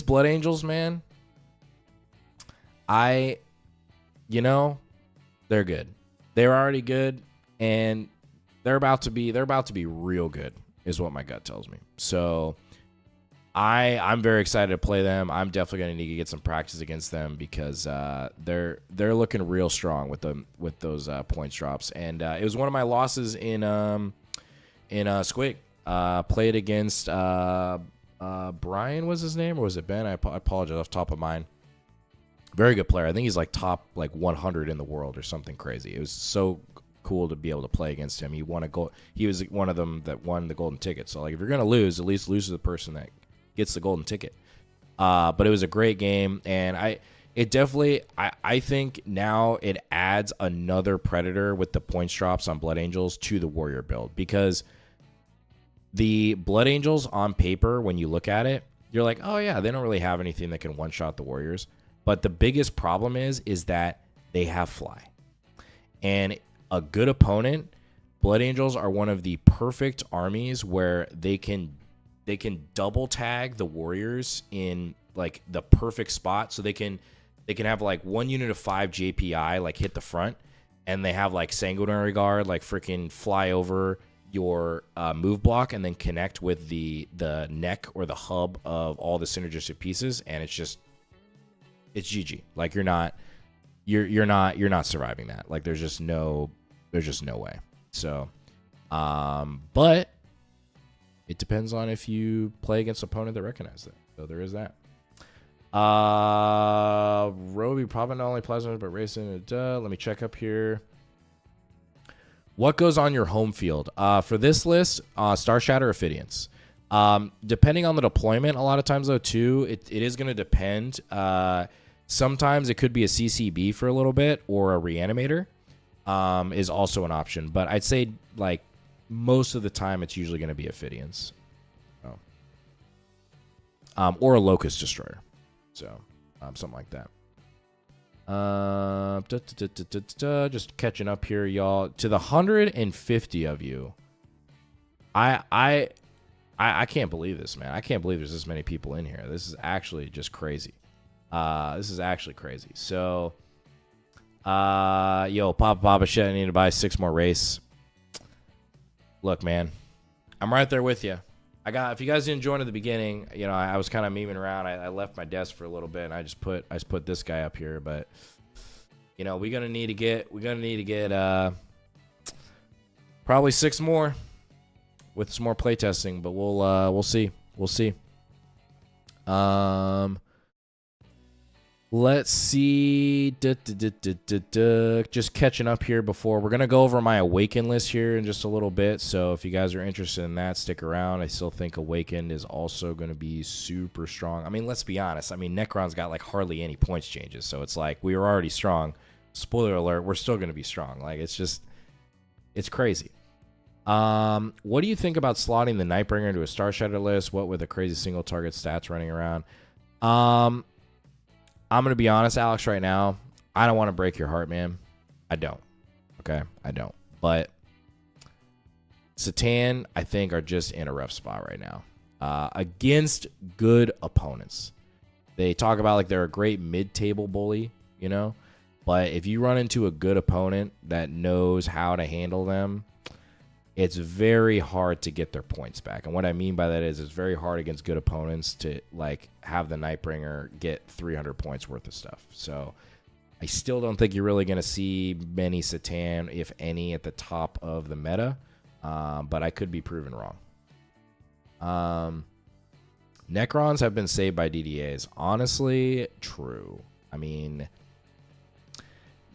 Blood Angels, man. They're good. They're already good, and they're about to be real good, is what my gut tells me. So I'm very excited to play them. I'm definitely going to need to get some practice against them because they're looking real strong with those points drops. And it was one of my losses in Squig. Played against Brian was his name, or was it Ben? I apologize, off the top of mind. Very good player. I think he's like top 100 in the world or something crazy. It was so cool to be able to play against him. He won a goal. He was one of them that won the golden ticket. So if you're gonna lose, at least lose to the person that gets the golden ticket. But it was a great game, and I think now it adds another predator with the points drops on Blood Angels to the warrior build, because the Blood Angels on paper, when you look at it, you're like, oh yeah, they don't really have anything that can one-shot the warriors. But the biggest problem is that they have fly. And a good opponent, Blood Angels are one of the perfect armies where they can double tag the warriors in the perfect spot. So they can have one unit of 5 JPI hit the front, and they have Sanguinary Guard freaking fly over your move block and then connect with the neck or the hub of all the synergistic pieces, and it's GG. You're not surviving that. There's just no way. So but it depends on if you play against an opponent that recognizes that. So there is that. Roby probably not only plasma but racing. Let me check up here. What goes on your home field? For this list, Star Shatter, Ophidians. Depending on the deployment, a lot of times though too, it is going to depend. Sometimes it could be a CCB for a little bit, or a Reanimator is also an option. But I'd say most of the time it's usually going to be Ophidians. Or a Locust Destroyer. So something like that. Just catching up here, y'all. To the 150 of you, I can't believe this, man. I can't believe there's this many people in here. This is actually just crazy. This is actually crazy. So, Papa shit, I need to buy 6 more race. Look, man, I'm right there with you. If you guys didn't join at the beginning, I was kind of memeing around. I left my desk for a little bit, and I just put this guy up here. But we're gonna need to get probably 6 more with some more playtesting. But we'll see. Let's see. Just catching up here before. We're going to go over my Awaken list here in just a little bit. So if you guys are interested in that, stick around. I still think Awakened is also going to be super strong. I mean, let's be honest. I mean, Necron's got hardly any points changes. So it's we were already strong. Spoiler alert, we're still going to be strong. It's crazy. What do you think about slotting the Nightbringer into a Star Shatter list? What with the crazy single target stats running around? I'm going to be honest, Alex, right now. I don't want to break your heart, man. I don't. Okay? I don't. But Satan, I think, are just in a rough spot right now. Against good opponents. They talk about they're a great mid-table bully, But if you run into a good opponent that knows how to handle them, it's very hard to get their points back. And what I mean by that is it's very hard against good opponents to have the Nightbringer get 300 points worth of stuff. So I still don't think you're really going to see many Satan, if any, at the top of the meta. But I could be proven wrong. Necrons have been saved by DDAs. Honestly, true. I mean,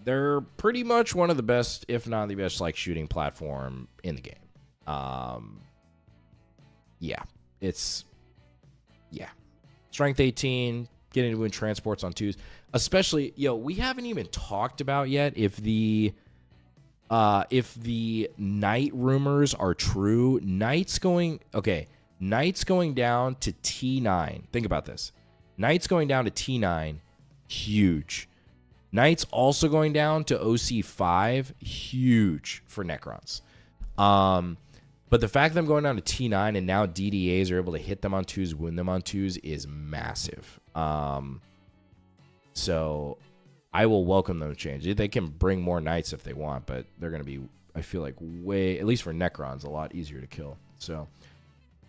they're pretty much one of the best, if not the best, shooting platform in the game. Strength 18, getting to win transports on 2s. Especially, we haven't even talked about yet if the Knight rumors are true. Knight's going down to T9. Think about this. Knight's going down to T9. Huge. Knight's also going down to OC5, huge for Necrons. But the fact that I'm going down to T9 and now DDAs are able to hit them on 2s, win them on 2s is massive. So I will welcome them to change. They can bring more knights if they want, but they're going to be, I feel like, way, at least for Necrons, a lot easier to kill. So,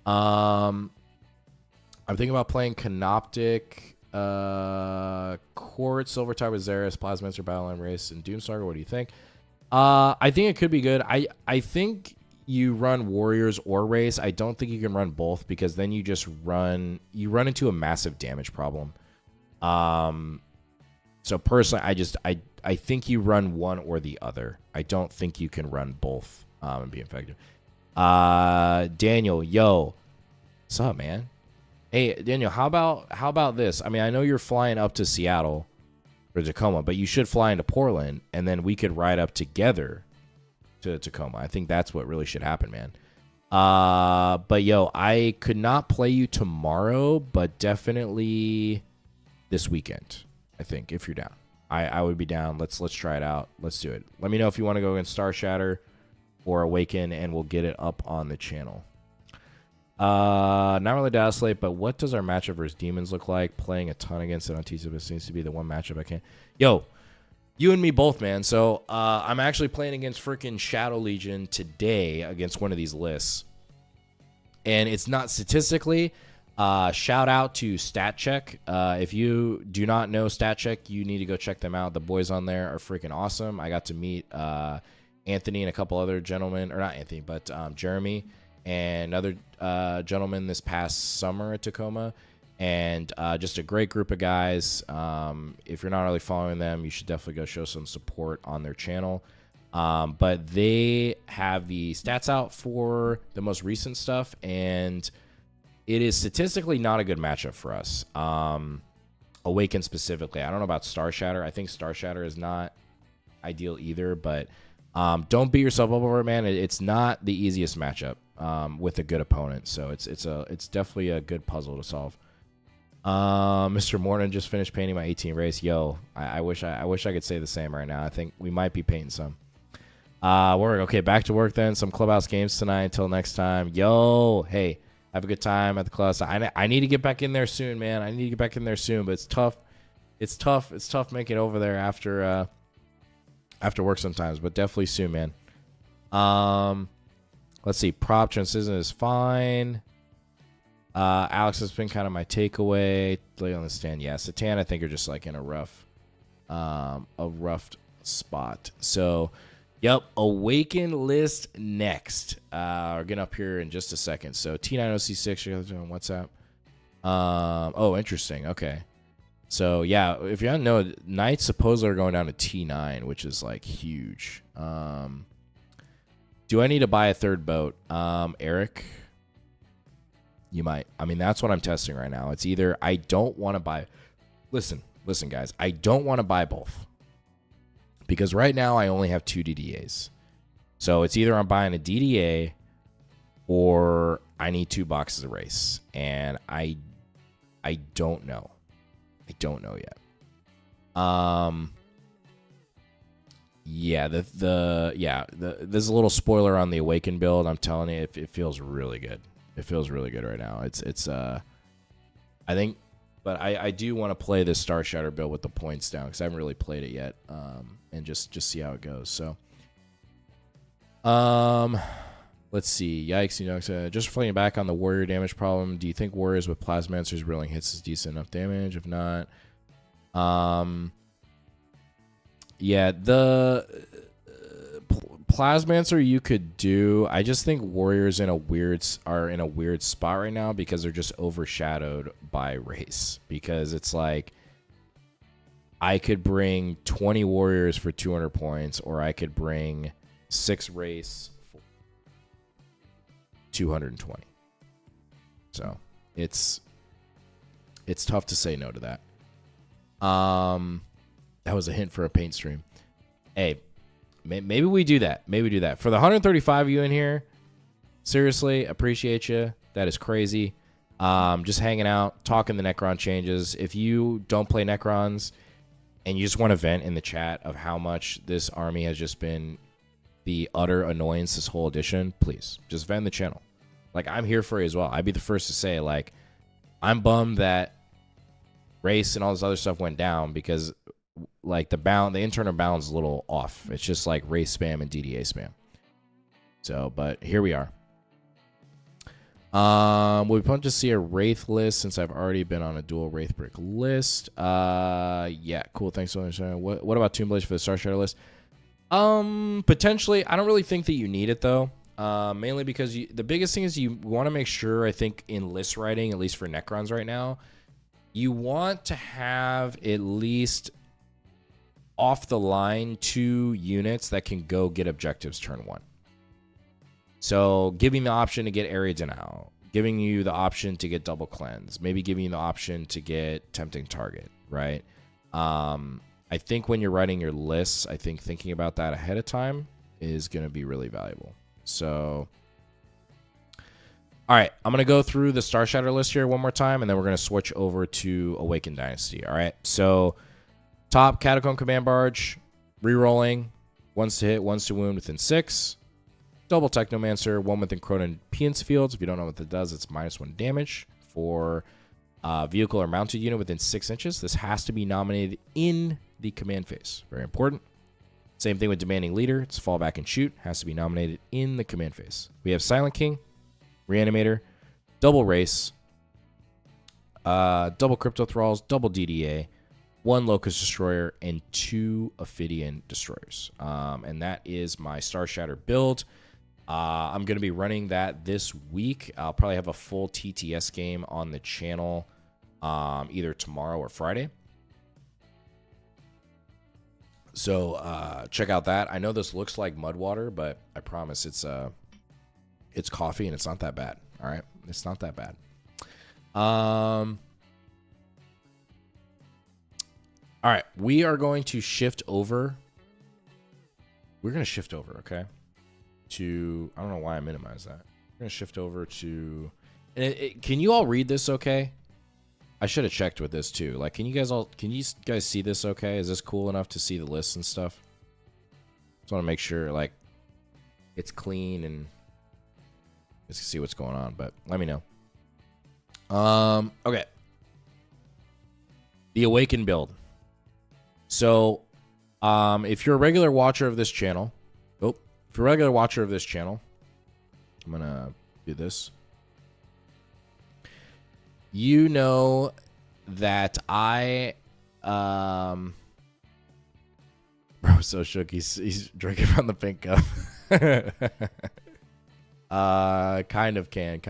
I'm thinking about playing Canoptic, Court, Silvertide with Xeris, Plasmaster, Battleline Race, and Doomstarger. What do you think? I think it could be good. I think you run Warriors or Race. I don't think you can run both because then you run into a massive damage problem. So personally, I think you run one or the other. I don't think you can run both and be effective. Daniel, yo, what's up, man? Hey, Daniel, how about this? I mean, I know you're flying up to Seattle or Tacoma, but you should fly into Portland, and then we could ride up together to Tacoma. I think that's what really should happen, man. But yo, I could not play you tomorrow, but definitely this weekend. I think if you're down, I would be down. Let's try it out. Let's do it. Let me know if you want to go against Star Shatter or Awaken, and we'll get it up on the channel. Not really Dataslate, but what does our matchup versus Demons look like? Playing a ton against it on TCB seems to be the one matchup I can't. Yo, you and me both, man. So I'm actually playing against freaking Shadow Legion today against one of these lists, and it's not statistically. Shout out to StatCheck. If you do not know StatCheck, you need to go check them out. The boys on there are freaking awesome. I got to meet Anthony and a couple other gentlemen, or not Anthony, but Jeremy and other gentlemen this past summer at Tacoma, and just a great group of guys. If you're not really following them, you should definitely go show some support on their channel. But they have the stats out for the most recent stuff, and it is statistically not a good matchup for us. Awaken specifically. I don't know about Star Shatter. I think Star Shatter is not ideal either, but don't beat yourself up over it, man. It's not the easiest matchup with a good opponent, so it's definitely a good puzzle to solve. Mr. Morton just finished painting my 18 race. Yo, I wish I could say the same right now. I think we might be painting some. Work. Okay, back to work then. Some clubhouse games tonight. Until next time. Yo, hey, have a good time at the clubhouse. I need to get back in there soon, man. I need to get back in there soon, but it's tough. It's tough making it over there after work sometimes, but definitely soon, man. Let's see. Prop transition is fine. Alex has been kind of my takeaway. Lay on the stand. Yeah, Satan, I think, are just like in a rough spot. So, yep. Awaken list next. We're getting up here in just a second. So T90C6, you're doing WhatsApp. Oh, interesting. Okay. So yeah, if you don't know, Knights supposedly are going down to T9, which is like huge. Do I need to buy a third boat? Eric, you might. I mean, that's what I'm testing right now. It's either I don't want to buy. Listen, guys. I don't want to buy both because right now I only have 2 DDAs. So it's either I'm buying a DDA or I need 2 boxes of race, and I don't know. I don't know yet. Yeah, there's a little spoiler on the Awaken build. I'm telling you, it feels really good. It feels really good right now. I think, but I do want to play this Star Shatter build with the points down because I haven't really played it yet. And just see how it goes. So, let's see. Yikes, just reflecting back on the warrior damage problem. Do you think warriors with Plasmancers rolling hits is decent enough damage? If not, yeah, the Plasmancer you could do. I just think warriors are in a weird spot right now because they're just overshadowed by race. Because it's like I could bring 20 warriors for 200 points, or I could bring 6 race for 220. So it's tough to say no to that. That was a hint for a paint stream. Hey, maybe we do that. Maybe we do that. For the 135 of you in here, seriously, appreciate you. That is crazy. Just hanging out, talking the Necron changes. If you don't play Necrons and you just want to vent in the chat of how much this army has just been the utter annoyance this whole edition, please, just vent in the channel. Like, I'm here for you as well. I'd be the first to say, like, I'm bummed that race and all this other stuff went down because like the internal balance is a little off. It's just like race spam and DDA spam. So, but here we are. We want to see a Wraith list since I've already been on a dual Wraith brick list. Yeah, cool. Thanks so much. What about Tomb Blaze for the Star Shatter list? Potentially. I don't really think that you need it though. Mainly because the biggest thing is you want to make sure, I think, in list writing, at least for Necrons right now, you want to have at least off the line 2 units that can go get objectives turn 1. So giving the option to get Ariaden out, giving you the option to get double cleanse, maybe giving you the option to get tempting target, right? I think when you're writing your lists, I think thinking about that ahead of time is going to be really valuable. So, all right, I'm going to go through the Star Shatter list here one more time, and then we're going to switch over to Awakened Dynasty. All right, so top Catacomb Command Barge, rerolling, once to hit, once to wound within 6. Double Technomancer, 1 within Cronin Pience fields. If you don't know what that does, it's -1 damage for vehicle or mounted unit within 6 inches. This has to be nominated in the command phase. Very important. Same thing with Demanding Leader. It's fall back and shoot. Has to be nominated in the command phase. We have Silent King, Reanimator, double Race, double Crypto Thralls, double DDA, 1 Locust Destroyer, and 2 Ophidian Destroyers. And that is my Star Shatter build. I'm going to be running that this week. I'll probably have a full TTS game on the channel either tomorrow or Friday. So check out that. I know this looks like mud water, but I promise it's coffee and it's not that bad. All right, it's not that bad. All right, we are going to shift over. We're going to shift over, okay? To, I don't know why I minimized that. We're going to shift over to, and can you all read this okay? I should have checked with this too. Like, can you guys see this okay? Is this cool enough to see the lists and stuff? Just want to make sure, like, it's clean and just see what's going on, but let me know. Okay. The Awaken build. So, if you're a regular watcher of this channel, if you're a regular watcher of this channel, I'm going to do this. You know that I, bro, so shook. He's drinking from the pink cup. Kind of can.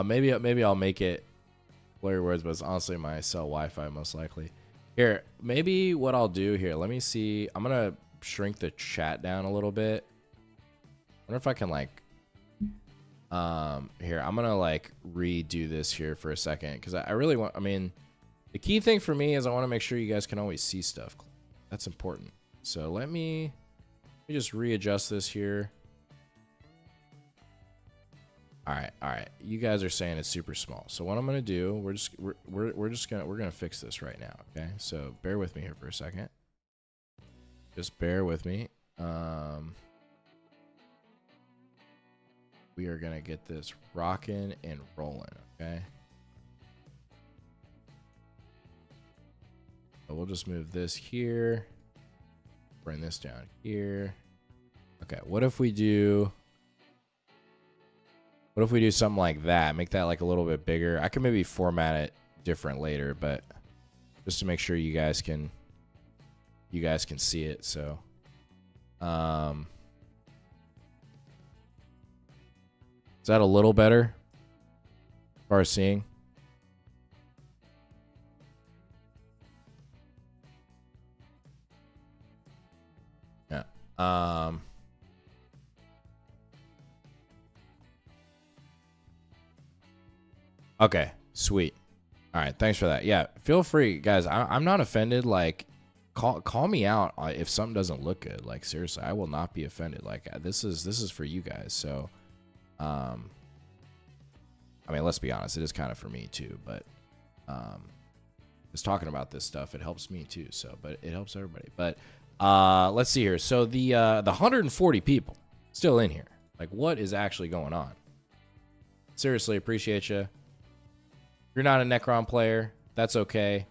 Maybe I'll make it blurry words, but it's honestly my cell Wi-Fi most likely. Here, maybe what I'll do here, let me see. I'm going to shrink the chat down a little bit. I wonder if I can, like, here, I'm gonna like redo this here for a second because I really want, I mean, the key thing for me is I want to make sure you guys can always see stuff. That's important. So let me just readjust this here. All right, you guys are saying it's super small, so what I'm gonna do, we're gonna fix this right now. Okay, so bear with me here for a second. Just bear with me. We are going to get this rocking and rolling, okay? So we'll just move this here. Bring this down here. Okay, what if we do something like that? Make that like a little bit bigger. I can maybe format it different later, but just to make sure you guys can see it. So is that a little better as far as seeing? Yeah. Okay, sweet. All right, thanks for that. Yeah, feel free, guys. I'm not offended. Like, call me out if something doesn't look good. Like, seriously, I will not be offended. Like, this is for you guys. So, I mean, let's be honest, it is kind of for me too. But just talking about this stuff, it helps me too. So, but it helps everybody. But let's see here. So the 140 people still in here. Like, what is actually going on? Seriously, appreciate you. If you're not a Necron player, that's okay.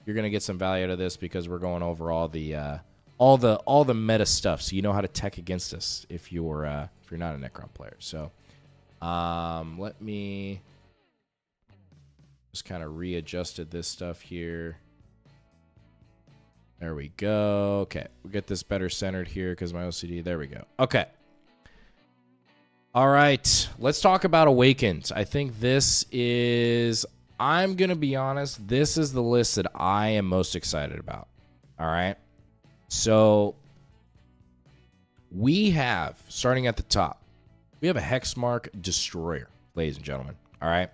you're gonna get some value out of this because we're going over all the meta stuff, so you know how to tech against us if you're not a Necron player. So let me just kind of readjusted this stuff here. There we go. Okay, we'll get this better centered here because my OCD. There we go. Okay. All right, let's talk about Awakened. I think this is, I'm going to be honest, this is the list that I am most excited about. All right. So we have, starting at the top, we have a Hexmark Destroyer, ladies and gentlemen. All right.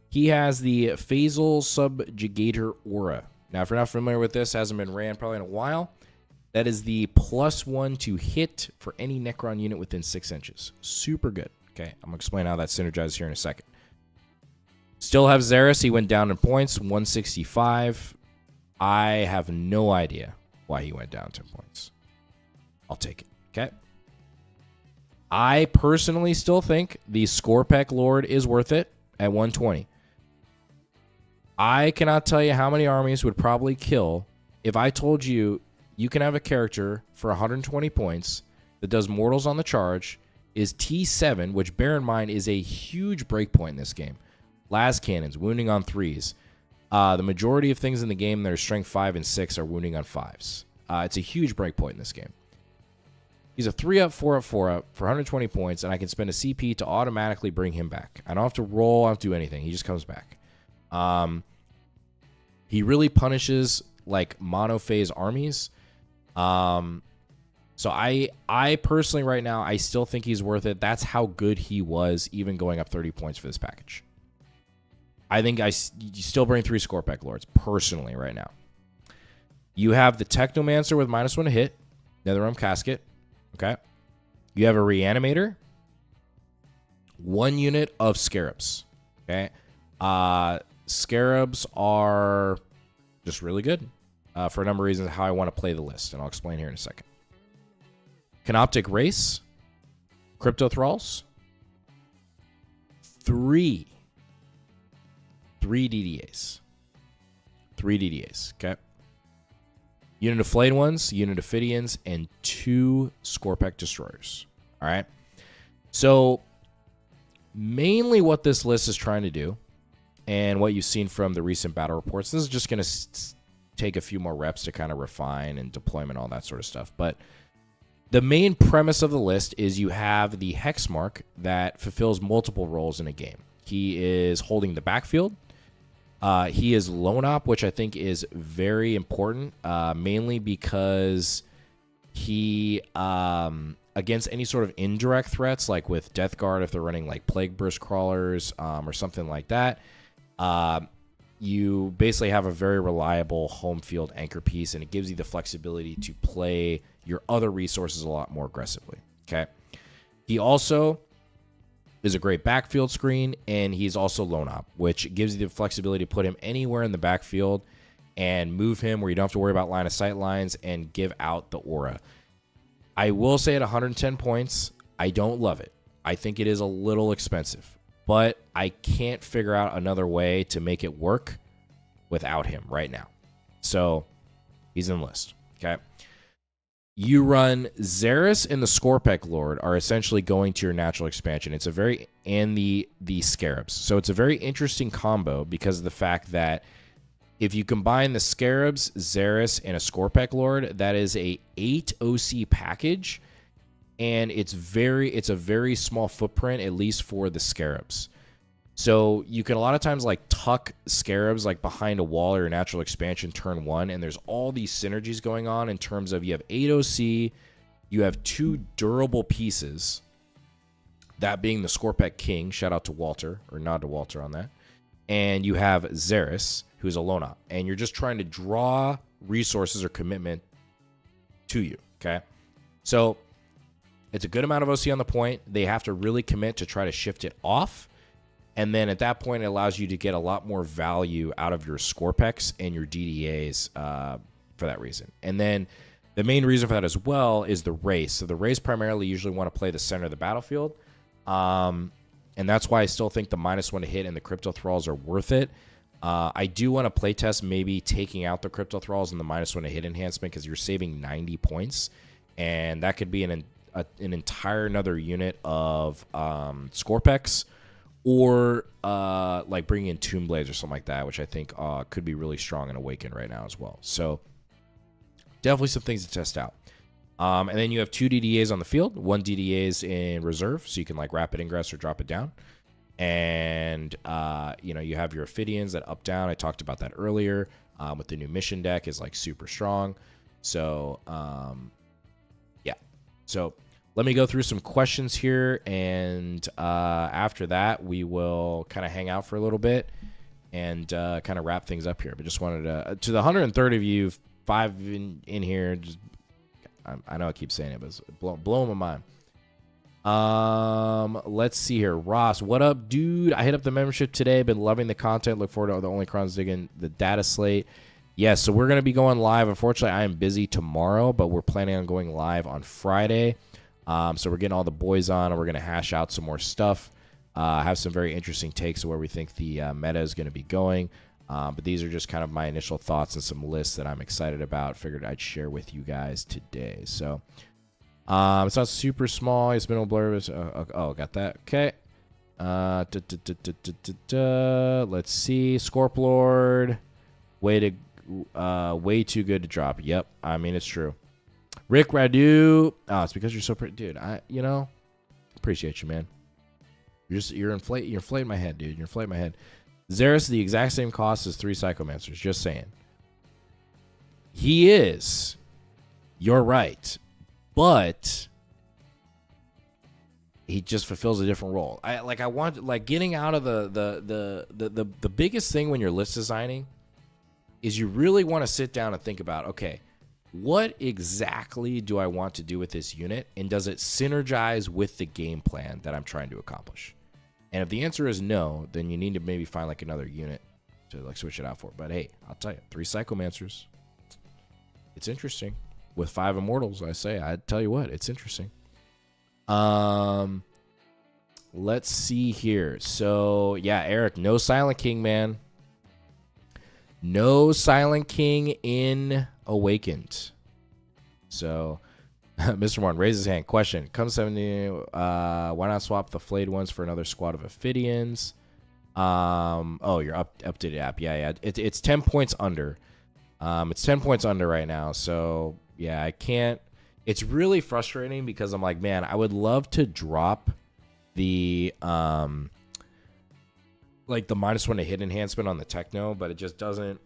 He has the Phasal Subjugator Aura. Now, if you're not familiar with this, hasn't been ran probably in a while. That is the +1 to hit for any Necron unit within 6 inches. Super good. Okay, I'm going to explain how that synergizes here in a second. Still have Xeris. He went down in points, 165. I have no idea why he went down 10 points. I'll take it. Okay. I personally still think the Scorpec Lord is worth it at 120. I cannot tell you how many armies would probably kill if I told you you can have a character for 120 points that does mortals on the charge, is T7, which bear in mind is a huge breakpoint in this game. Las cannons, wounding on 3s. The majority of things in the game that are strength 5 and 6 are wounding on 5s. It's a huge breakpoint in this game. He's a 3-up, 4-up, 4-up for 120 points, and I can spend a CP to automatically bring him back. I don't have to roll, I don't have to do anything. He just comes back. He really punishes like monophase armies. So I personally right now, I still think he's worth it. That's how good he was, even going up 30 points for this package. I think you still bring 3 Scorpec Lords, personally, right now. You have the Technomancer with -1 to hit, Netherrealm Casket. Okay. You have a Reanimator, 1 unit of Scarabs. Okay. Scarabs are just really good for a number of reasons how I want to play the list, and I'll explain here in a second. Canoptic Race, Crypto Thralls, 3 DDAs. 3 DDAs, okay? Unit of Flayed Ones, Unit of Phidians, and 2 Scorpec Destroyers, all right? So mainly what this list is trying to do, and what you've seen from the recent battle reports, this is just going to take a few more reps to kind of refine and deployment, all that sort of stuff. But the main premise of the list is you have the Hexmark that fulfills multiple roles in a game. He is holding the backfield. He is Lone Op, which I think is very important, mainly because he, against any sort of indirect threats, like with Death Guard, if they're running like Plague Burst Crawlers or something like that, you basically have a very reliable home field anchor piece, and it gives you the flexibility to play your other resources a lot more aggressively. Okay. He also is a great backfield screen, and he's also Lone Op, which gives you the flexibility to put him anywhere in the backfield and move him where you don't have to worry about line of sight lines and give out the aura. I will say at 110 points, I don't love it. I think it is a little expensive, but I can't figure out another way to make it work without him right now. So he's in the list. Okay. You run Xeris and the Scorpec Lord are essentially going to your natural expansion. It's a very, and the Scarabs. So it's a very interesting combo because of the fact that if you combine the Scarabs, Xeris, and a Scorpec Lord, that is a 8 OC package, and it's a very small footprint, at least for the Scarabs. So you can a lot of times like tuck Scarabs like behind a wall or your natural expansion turn 1, and there's all these synergies going on in terms of you have 8 OC, you have 2 durable pieces, that being the Scorpec King, shout out to Walter, or nod to Walter on that, and you have Xeris, who's a Lone Op, and you're just trying to draw resources or commitment to you, okay? So it's a good amount of OC on the point. They have to really commit to try to shift it off. And then at that point, it allows you to get a lot more value out of your Scorpecs and your DDAs for that reason. And then the main reason for that as well is the race. So the race primarily usually want to play the center of the battlefield. And that's why I still think the -1 to hit and the Crypto Thralls are worth it. I do want to playtest maybe taking out the Crypto Thralls and the -1 to hit enhancement because you're saving 90 points. And that could be an entire another unit of Scorpex or like bringing in Tomb Blades or something like that, which I think could be really strong in Awaken right now as well. So definitely some things to test out. And then you have 2 DDAs on the field, 1 DDAs in reserve, so you can like rapid ingress or drop it down. And, you know, you have your Ophidians that up down. I talked about that earlier with the new mission deck is like super strong. So, yeah. So let me go through some questions here. And after that, we will kind of hang out for a little bit and kind of wrap things up here. But just wanted to the 130 of you, 5 in here, just I know I keep saying it, but it's blowing my mind. Let's see here. Ross, what up, dude? I hit up the membership today. Been loving the content. Look forward to the Necrons digging the data slate. Yes, so we're going to be going live. Unfortunately, I am busy tomorrow, but we're planning on going live on Friday. So we're getting all the boys on, and we're going to hash out some more stuff. Have some very interesting takes of where we think the meta is going to be going. But these are just kind of my initial thoughts and some lists that I'm excited about. Figured I'd share with you guys today. So it's not super small. It's been a blur. Oh, got that. Okay. Let's see. Scorp Lord. Way too good to drop. Yep. I mean, it's true. Rick Radu. Oh, it's because you're so pretty, dude. You know, appreciate you, man. You're inflating my head, dude. You're inflating my head. Xeris, the exact same cost as 3 Psychomancers. Just saying. He is. You're right. But he just fulfills a different role. I want getting out of the biggest thing when you're list designing is you really want to sit down and think about, okay, what exactly do I want to do with this unit, and does it synergize with the game plan that I'm trying to accomplish? And if the answer is no, then you need to maybe find like another unit to like switch it out for. But hey, I'll tell you, 3 Psychomancers. It's interesting. With 5 Immortals, I'd tell you what, it's interesting. Let's see here. So yeah, Eric, no Silent King, man. No Silent King in Awakened. So Mr. Martin raises his hand. Question. Come 70. Why not swap the flayed ones for another squad of Ophidians? Oh, your updated app. Yeah. It's 10 points under. It's 10 points under right now. So yeah, I can't. It's really frustrating because I'm like, man, I would love to drop the like the -1 to hit enhancement on the Techno, but it just doesn't.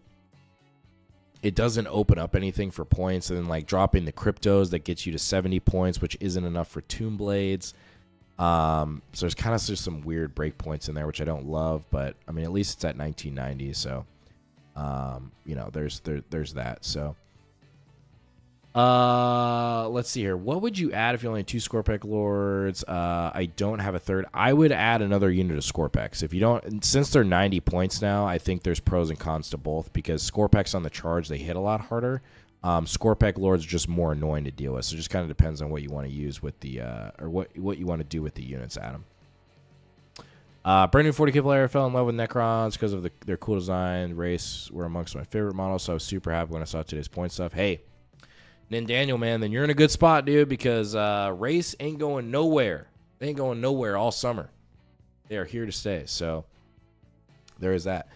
It doesn't open up anything for points, and then like dropping the cryptos that gets you to 70 points, which isn't enough for Tomb Blades. So there's kind of just some weird break points in there, which I don't love, but I mean, at least it's at 1990. So, you know, there's that. So, let's see here. What would you add if you only had 2 Scorpec Lords? I don't have a third. I would add another unit of Scorpex. If you don't, since they're 90 points now, I think there's pros and cons to both, because Scorpex on the charge, they hit a lot harder. Scorpec Lords are just more annoying to deal with. So it just kind of depends on what you want to use with the, or what you want to do with the units, Adam. Brand new 40k player fell in love with Necrons because of their cool design. Race were amongst my favorite models, so I was super happy when I saw today's point stuff. Hey, then Daniel, man, then you're in a good spot, dude, because Race ain't going nowhere. They ain't going nowhere all summer. They are here to stay. So there is that.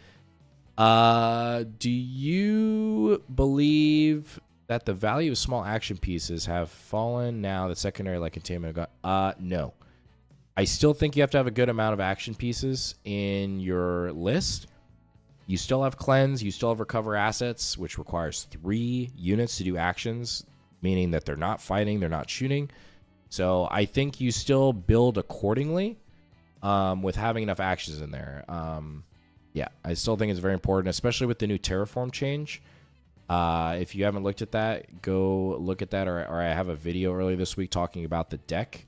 Do you believe that the value of small action pieces have fallen now that secondary like containment got? No. I still think you have to have a good amount of action pieces in your list. You still have cleanse, you still have recover assets, which requires 3 units to do actions, meaning that they're not fighting, they're not shooting. So I think you still build accordingly with having enough actions in there. Yeah, I still think it's very important, especially with the new Terraform change. If you haven't looked at that, go look at that, or I have a video earlier this week talking about the deck.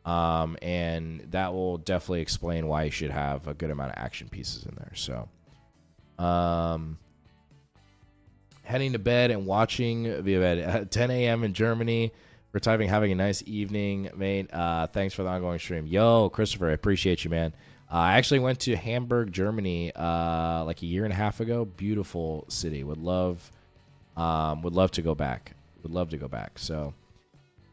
And that will definitely explain why you should have a good amount of action pieces in there. So heading to bed and watching via bed at 10 a.m. in Germany. We're typing, having a nice evening, mate. Thanks for the ongoing stream. Yo, Christopher, I appreciate you, man. I actually went to Hamburg, Germany, like a year and a half ago. Beautiful city. Would love to go back. Would love to go back. So,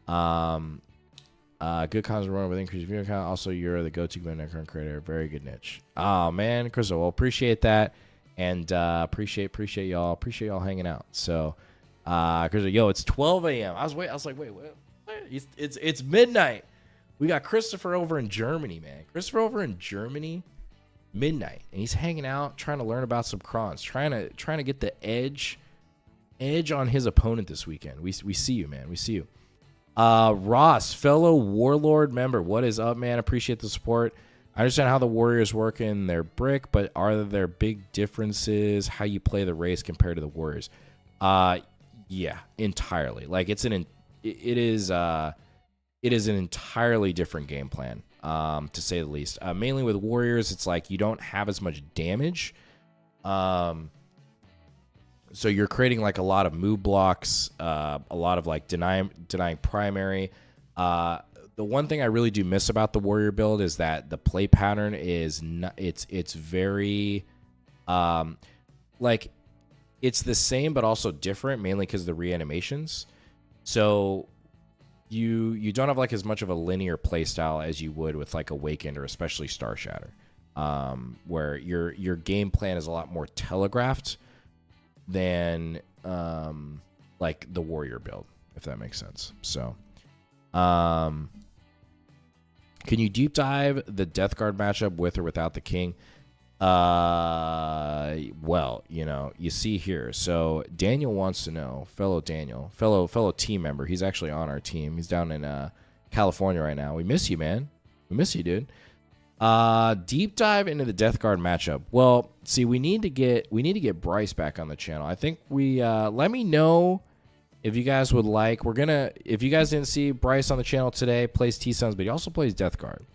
good cons run with increased viewer count. Also, you're the go-to Necron creator. Very good niche. Oh man, Crystal. Well, appreciate that, and appreciate y'all. Appreciate y'all hanging out. So, Crystal, yo, it's 12 a.m. I was like, wait, what? It's midnight. We got Christopher over in Germany, man. Christopher over in Germany, midnight, and he's hanging out, trying to learn about some crons, trying to get the edge on his opponent this weekend. We see you, man. We see you. Ross, fellow Warlord member, what is up, man? Appreciate the support. I understand how the Warriors work in their brick, but are there big differences how you play the race compared to the Warriors? Yeah, entirely. Like it is an entirely different game plan, to say the least. Mainly with Warriors, it's like you don't have as much damage. So you're creating like a lot of move blocks, a lot of like denying primary. The one thing I really do miss about the Warrior build is that the play pattern is it's very like it's the same but also different, mainly because of the reanimations. So you don't have like as much of a linear play style as you would with like Awakened or especially Star Shatter, where your game plan is a lot more telegraphed than like the Warrior build, if that makes sense. So can you deep dive the Death Guard matchup with or without the King? Well, you see here. So Daniel wants to know, fellow team member. He's actually on our team. He's down in California right now. We miss you, man. We miss you, dude. Deep dive into the Death Guard matchup. Well, see, we need to get Bryce back on the channel. I think we let me know if you guys would like. If you guys didn't see Bryce on the channel today, plays T-Sons, but he also plays Death Guard.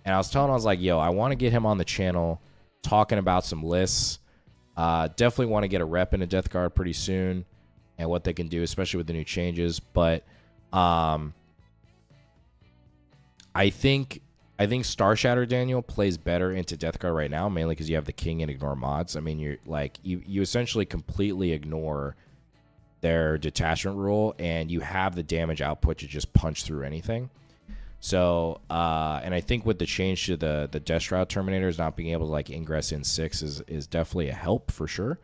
And I was like, yo, I want to get him on the channel talking about some lists. Definitely want to get a rep in a Death Guard pretty soon and what they can do, especially with the new changes. But I think Star Shatter Daniel plays better into Death Guard right now, mainly because you have the King and ignore mods. I mean, you're like you essentially completely ignore their detachment rule, and you have the damage output to just punch through anything. So, and I think with the change to the Death Shroud Terminators not being able to like ingress in 6 is definitely a help for sure.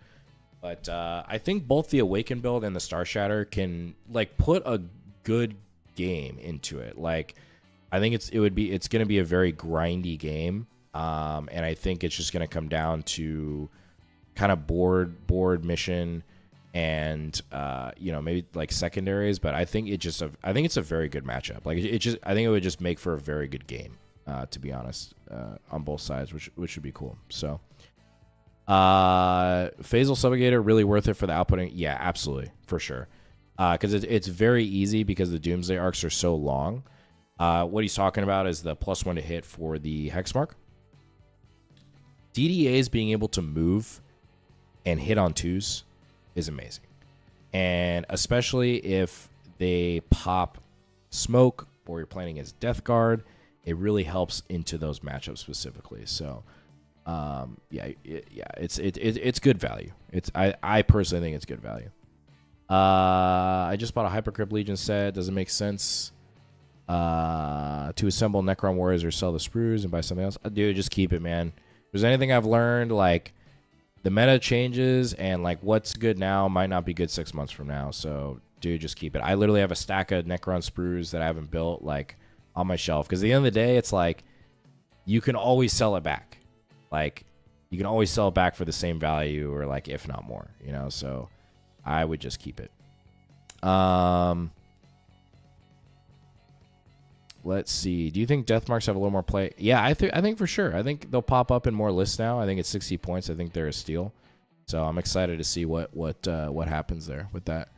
But I think both the Awaken build and the Star Shatter can like put a good game into it. Like, I think it's going to be a very grindy game, and I think it's just going to come down to kind of board mission and maybe like secondaries. But I think it's a very good matchup. Like I think it would just make for a very good game, to be honest, on both sides, which should be cool. So, Phasal Subjugator really worth it for the outputting. Yeah, absolutely, for sure, because it's very easy because the Doomsday arcs are so long. What he's talking about is the +1 to hit for the Hexmark. DDAs being able to move and hit on 2s is amazing. And especially if they pop smoke or you're playing against Death Guard, it really helps into those matchups specifically. So, it's good value. I personally think it's good value. I just bought a Hypercrypt Legion set. Doesn't make sense to assemble Necron Warriors or sell the sprues and buy something else. Dude, just keep it, man. If there's anything I've learned, like, the meta changes, and like what's good now might not be good 6 months from now. So, dude, just keep it. I literally have a stack of Necron sprues that I haven't built like on my shelf, because at the end of the day, it's like you can always sell it back. Like, you can always sell it back for the same value, or like if not more. So I would just keep it. Let's see. Do you think Death Marks have a little more play? Yeah, I think for sure. I think they'll pop up in more lists now. I think it's 60 points. I think they're a steal. So I'm excited to see what happens there with that.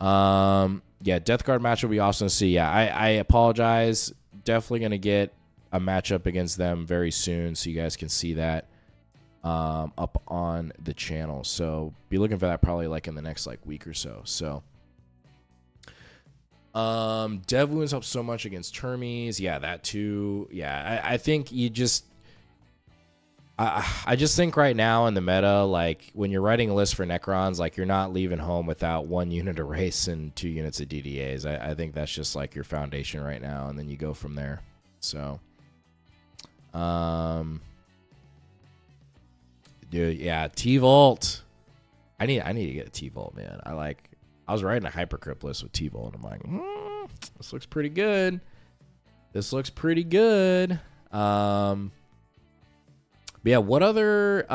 Yeah, Death Guard match will be awesome to see. Yeah, I apologize. Definitely gonna get a matchup against them very soon, so you guys can see that up on the channel. So be looking for that probably like in the next like week or so. So. Dev wounds help so much against termies. Yeah, that too. Yeah, I think you I just think right now in the meta, like when you're writing a list for Necrons, like you're not leaving home without 1 unit of race and 2 units of DDAs. I think that's just like your foundation right now, and then you go from there. So, dude, yeah, T-Volt. I need to get a T-Volt, man. I was writing a Hypercrypt list with T-Volt, and I'm like, this looks pretty good. This looks pretty good. But yeah, what other,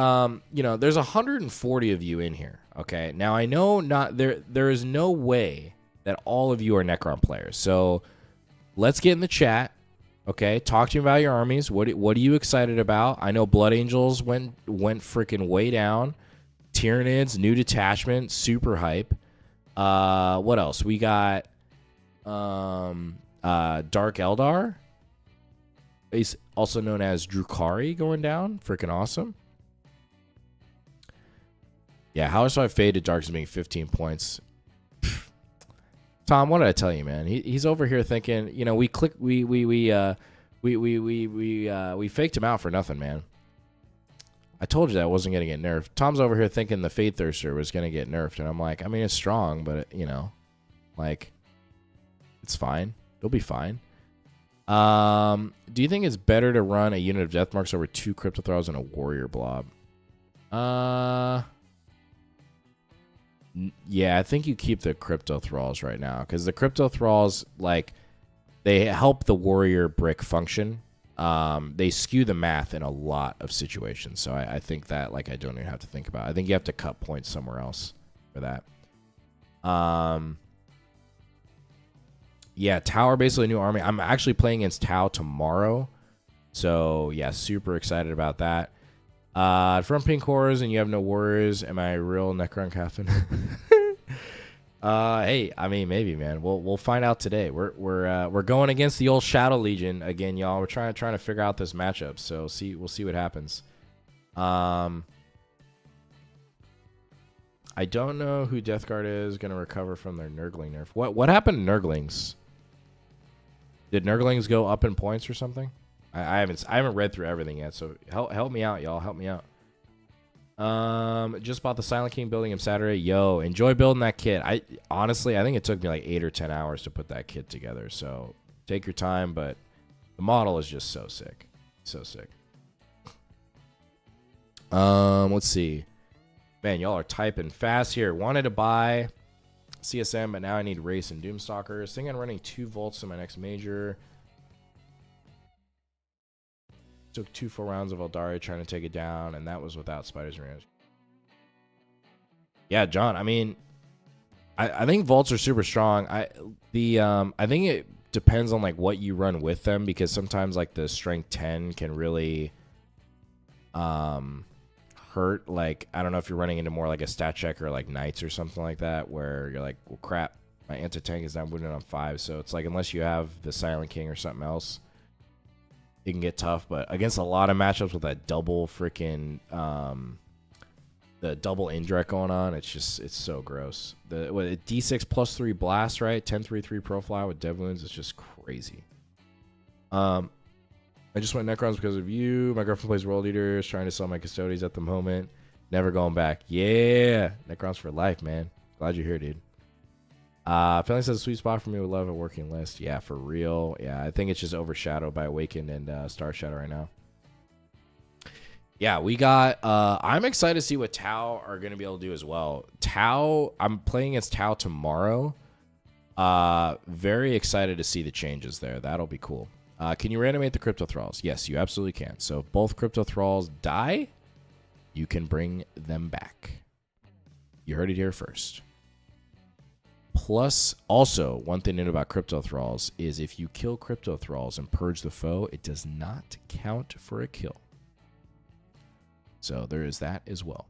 there's 140 of you in here, okay? Now, I know there is no way that all of you are Necron players. So let's get in the chat, okay? Talk to me about your armies. What are you excited about? I know Blood Angels went freaking way down. Tyranids, new detachment, super hype. What else? We got Dark Eldar. He's also known as Drukari going down. Freaking awesome. Yeah, Howler Five Fade to Dark is being 15 points. Tom, what did I tell you, man? He's over here thinking, we faked him out for nothing, man. I told you that wasn't going to get nerfed. Tom's over here thinking the Fade Thirster was going to get nerfed, and I'm like, I mean, it's strong, but it's fine. It'll be fine. Do you think it's better to run a unit of Death Marks over 2 Crypto Thralls and a Warrior Blob? Yeah, I think you keep the Crypto Thralls right now, because the Crypto Thralls, they help the Warrior Brick function. They skew the math in a lot of situations, so I think that, I don't even have to think about it. I think you have to cut points somewhere else for that. Yeah, Tower, basically a new army. I'm actually playing against Tau tomorrow. So, yeah, super excited about that. From Pink Horrors and you have no worries. Am I a real Necron captain? Hey, I mean, maybe, man. We'll find out today. We're going against the old Shadow Legion again, y'all. We're trying to figure out this matchup. So, we'll see what happens. I don't know who Death Guard is going to recover from their Nurgling nerf. What happened to Nurglings? Did Nurglings go up in points or something? I haven't read through everything yet, so help me out, y'all. Help me out. Just bought the Silent King building him Saturday. Yo, enjoy building that kit. Honestly, I think it took me 8 or 10 hours to put that kit together. So take your time, but the model is just so sick. So sick. Let's see. Man, y'all are typing fast here. Wanted to buy CSM, but now I need Race and Doomstalkers. Think I'm running 2 volts in my next major. Took 2 full rounds of Eldari trying to take it down, and that was without Spiders and Rams. Yeah, John, I mean, I think volts are super strong. I think it depends on what you run with them, because sometimes the strength 10 can really hurt. I don't know if you're running into more a stat check or knights or something like that, where you're like, well, crap, my anti-tank is now wounded on 5. So it's unless you have the Silent King or something else, it can get tough. But against a lot of matchups with that double freaking the double indirect going on, it's so gross. The D6 +3 blast, right? 10-3-3 profile with dev wounds is just crazy. I just went Necrons because of you. My girlfriend plays World Eaters, trying to sell my Custodies at the moment. Never going back. Yeah, Necrons for life, man. Glad you're here, dude. Feeling says a sweet spot for me with love a working list. Yeah, for real. Yeah, I think it's just overshadowed by Awakened and Star Shadow right now. Yeah, we got... I'm excited to see what Tau are going to be able to do as well. Tau, I'm playing against Tau tomorrow. Very excited to see the changes there. That'll be cool. Can you reanimate the Crypto Thralls? Yes, you absolutely can. So if both Crypto Thralls die, you can bring them back. You heard it here first. Plus, also, one thing to know about Crypto Thralls is if you kill Crypto Thralls and purge the foe, it does not count for a kill. So there is that as well.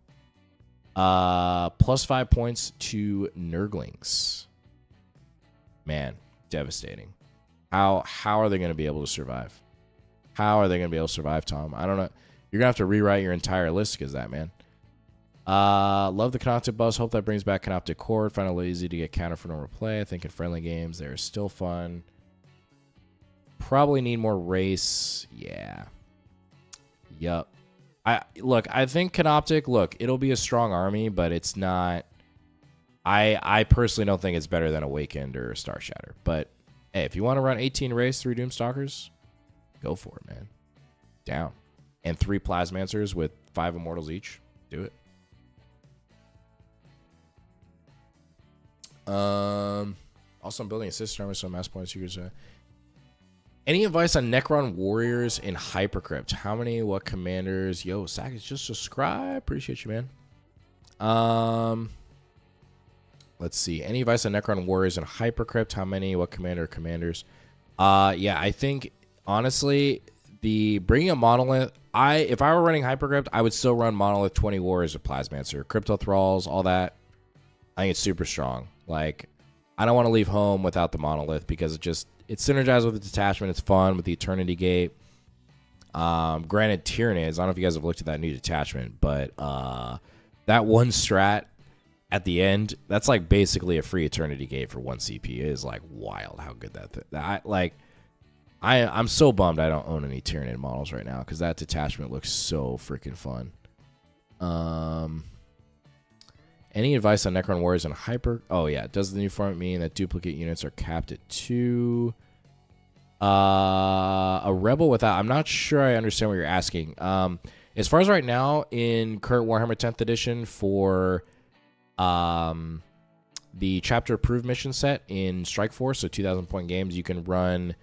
Plus 5 points to Nurglings. Man, devastating. How are they going to be able to survive? How are they going to be able to survive, Tom? I don't know. You're going to have to rewrite your entire list because that, man. Love the Canoptic Buzz. Hope that brings back Canoptic Cord. Find it a little easy to get counter for normal play. I think in friendly games, they're still fun. Probably need more race. Yeah. Yup. I think Canoptic, it'll be a strong army, but it's not. I personally don't think it's better than Awakened or Star Shatter. But hey, if you want to run 18 race, 3 Doomstalkers, go for it, man. Down. And 3 Plasmancers with 5 Immortals each. Do it. Also, I'm building a system army, so mass points. Any advice on Necron warriors in Hypercrypt? How many? What commanders? Yo, Sack is just subscribe. Appreciate you, man. Let's see. Any advice on Necron warriors in Hypercrypt? How many? What commanders? Yeah, I think honestly, bringing a monolith. If I were running Hypercrypt, I would still run monolith 20 warriors with Plasmancer, Crypto Thralls, all that. I think it's super strong. Like, I don't want to leave home without the monolith because it's synergized with the detachment. It's fun with the Eternity Gate. Granted, Tyranids, I don't know if you guys have looked at that new detachment, but that one strat at the end, that's like basically a free Eternity Gate for 1 CP. It is like wild how good I'm so bummed I don't own any Tyranid models right now because that detachment looks so freaking fun. Any advice on Necron Warriors and Hyper? Oh, yeah. Does the new format mean that duplicate units are capped at 2? A Rebel without... I'm not sure I understand what you're asking. As far as right now, in current Warhammer 10th edition for the Chapter Approved mission set in Strike Force, so 2,000-point games, you can run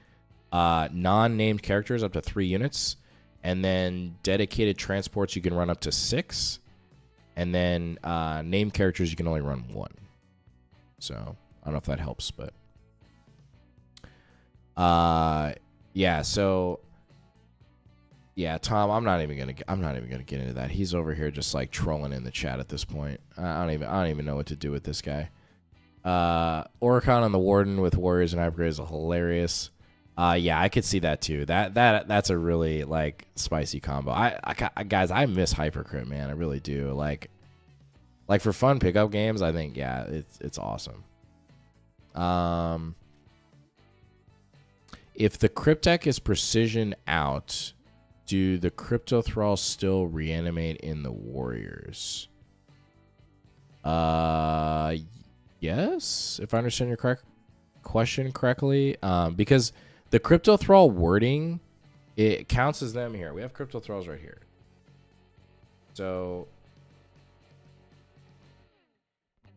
non-named characters up to 3 units. And then dedicated transports, you can run up to 6. And then named characters, you can only run 1. So I don't know if that helps, but yeah. So yeah, Tom, I'm not even gonna get into that. He's over here just like trolling in the chat at this point. I don't even know what to do with this guy. Oricon on the Warden with Warriors and Hypergrade is hilarious. Yeah, I could see that too. That's a really like spicy combo. I guys, I miss Hypercrypt, man. I really do. Like for fun pickup games, I think yeah, it's awesome. If the Cryptek is precision out, do the Crypto Thralls still reanimate in the Warriors? Yes, if I understand your question correctly, because the Crypto Thrall wording, it counts as them here. We have Crypto Thralls right here. So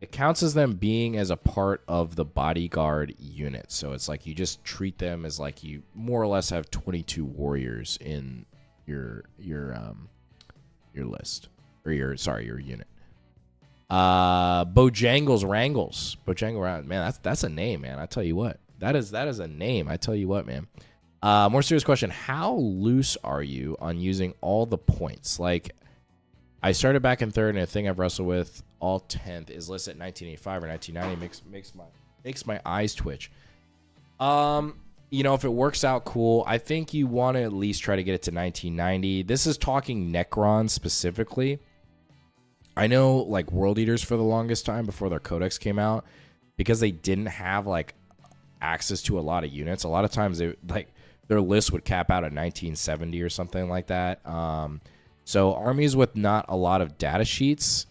it counts as them being as a part of the bodyguard unit. So it's like you just treat them as like you more or less have 22 warriors in your list or your unit. Bojangle Wrangles, man, that's a name, man. I tell you what. That is a name. I tell you what, man. More serious question. How loose are you on using all the points? Like, I started back in 3rd, and a thing I've wrestled with all 10th is listed at 1985 or 1990. Makes my eyes twitch. You know, if it works out, cool. I think you want to at least try to get it to 1990. This is talking Necrons specifically. I know, like, World Eaters for the longest time before their codex came out, because they didn't have, like, access to a lot of units. A lot of times, their list would cap out at 1970 or something like that. So armies with not a lot of data sheets,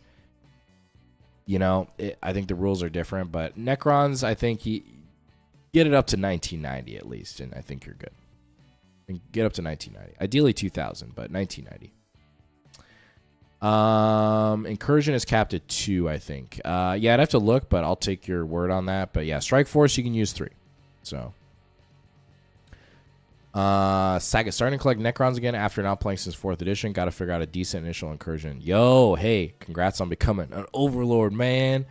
you know, I think the rules are different. But Necrons, I think you get it up to 1990 at least, and I think you're good. And get up to 1990. Ideally 2000, but 1990. Incursion is capped at 2, I think. Yeah, I'd have to look, but I'll take your word on that. But yeah, Strike Force, you can use 3. So Saga starting to collect Necrons again after not playing since 4th edition. Got to figure out a decent initial incursion. Yo, hey, congrats on becoming an overlord, man.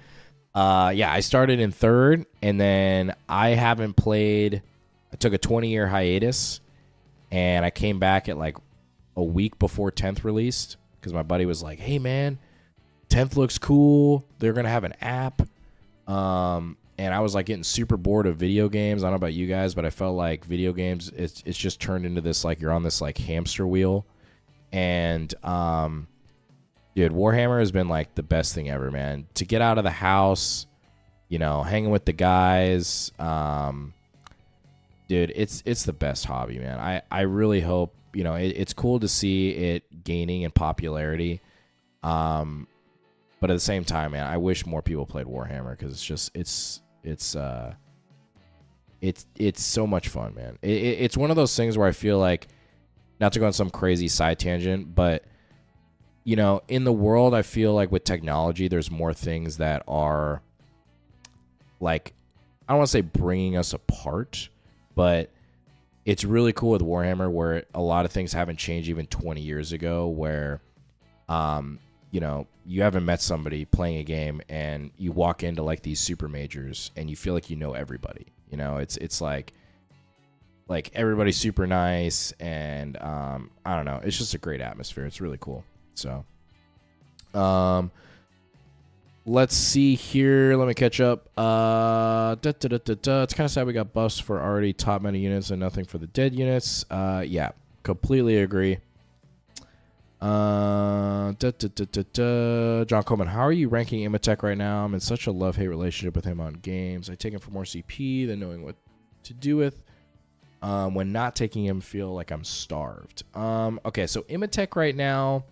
Yeah, I started in 3rd, and then I haven't played. I took a 20-year hiatus, and I came back at like a week before 10th released, because my buddy was like, hey, man, 10th looks cool. They're going to have an app. And I was like getting super bored of video games. I don't know about you guys, but I felt like video games, it's just turned into this, like, you're on this like hamster wheel. And dude, Warhammer has been like the best thing ever, man. To get out of the house, you know, hanging with the guys, Dude, it's the best hobby, man. I really hope, it's cool to see it gaining in popularity. But at the same time, man, I wish more people played Warhammer because it's so much fun, man. It's one of those things where I feel like, not to go on some crazy side tangent, but in the world, I feel like with technology, there's more things that are like, I don't want to say bringing us apart, but it's really cool with Warhammer where a lot of things haven't changed even 20 years ago, where you haven't met somebody playing a game and you walk into like these super majors and you feel like you know everybody. It's like everybody's super nice, and I don't know, it's just a great atmosphere. It's really cool. So let's see here. Let me catch up. It's kind of sad we got buffs for already top meta units and nothing for the dead units. Yeah, completely agree. John Coleman, how are you ranking Imhotep right now? I'm in such a love-hate relationship with him on games. I take him for more CP than knowing what to do with. When not taking him, feel like I'm starved. Okay, so Imhotep right now,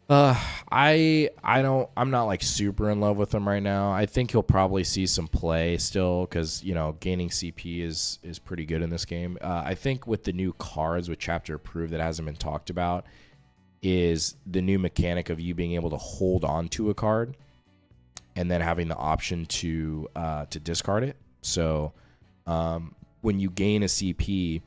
I'm not like super in love with him right now. I think he'll probably see some play still because, gaining CP is pretty good in this game. I think with the new cards with Chapter Approved that hasn't been talked about is the new mechanic of you being able to hold on to a card and then having the option to discard it. So when you gain a CP,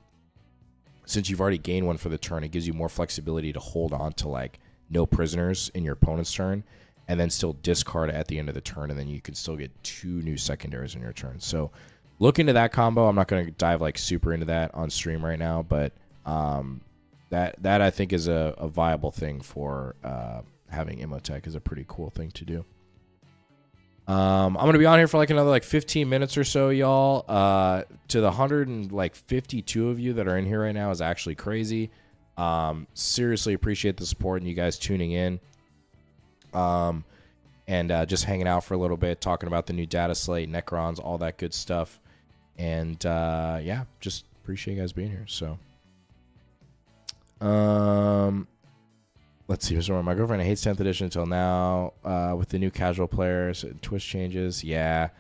since you've already gained one for the turn, it gives you more flexibility to hold on to like no prisoners in your opponent's turn, and then still discard it at the end of the turn, and then you can still get 2 new secondaries in your turn. So look into that combo. I'm not going to dive like super into that on stream right now, but that I think is a viable thing for having Imhotep is a pretty cool thing to do. I'm going to be on here for like another 15 minutes or so, y'all. To the 152 of you that are in here right now is actually crazy. Seriously appreciate the support and you guys tuning in, and just hanging out for a little bit, talking about the new data slate, Necrons, all that good stuff. And yeah, just appreciate you guys being here. So let's see, Mr. My girlfriend hates 10th edition until now, with the new casual players, twist changes. Yeah,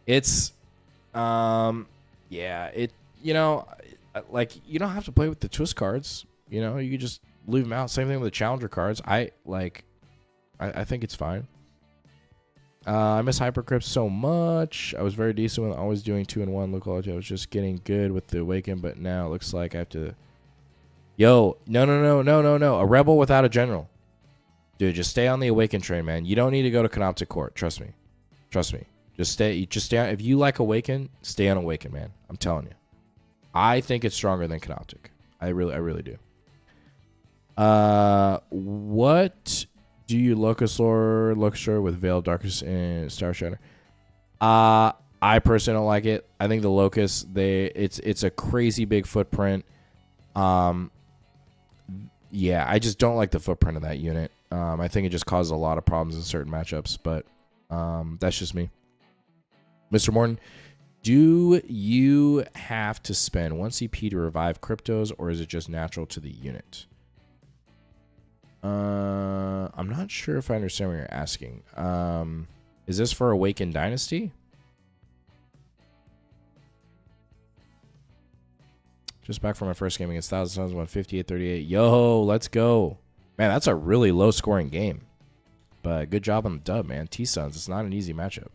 it's yeah, it like, you don't have to play with the twist cards. You could just leave them out. Same thing with the challenger cards. I think it's fine. I miss Hypercrypt so much. I was very decent with always doing 2-in-1 locality. I was just getting good with the Awaken, but now it looks like I have to. Yo, no. A rebel without a general. Dude, just stay on the Awaken train, man. You don't need to go to Canoptic Court. Trust me. Just stay on. If you like Awaken, stay on Awaken, man. I'm telling you. I think it's stronger than Canoptic. I really do. What do you Locust with Veil of Darkness and Star Shatter? I personally don't like it. I think the Locust, it's a crazy big footprint. Yeah, I just don't like the footprint of that unit. I think it just causes a lot of problems in certain matchups, but that's just me. Mr. Morton, do you have to spend 1 CP to revive cryptos, or is it just natural to the unit? I'm not sure if I understand what you're asking. Is this for Awakened Dynasty? Just back from my first game against 1,000 Suns, 158-38. Yo, let's go. Man, that's a really low-scoring game. But good job on the dub, man. T-Suns, it's not an easy matchup.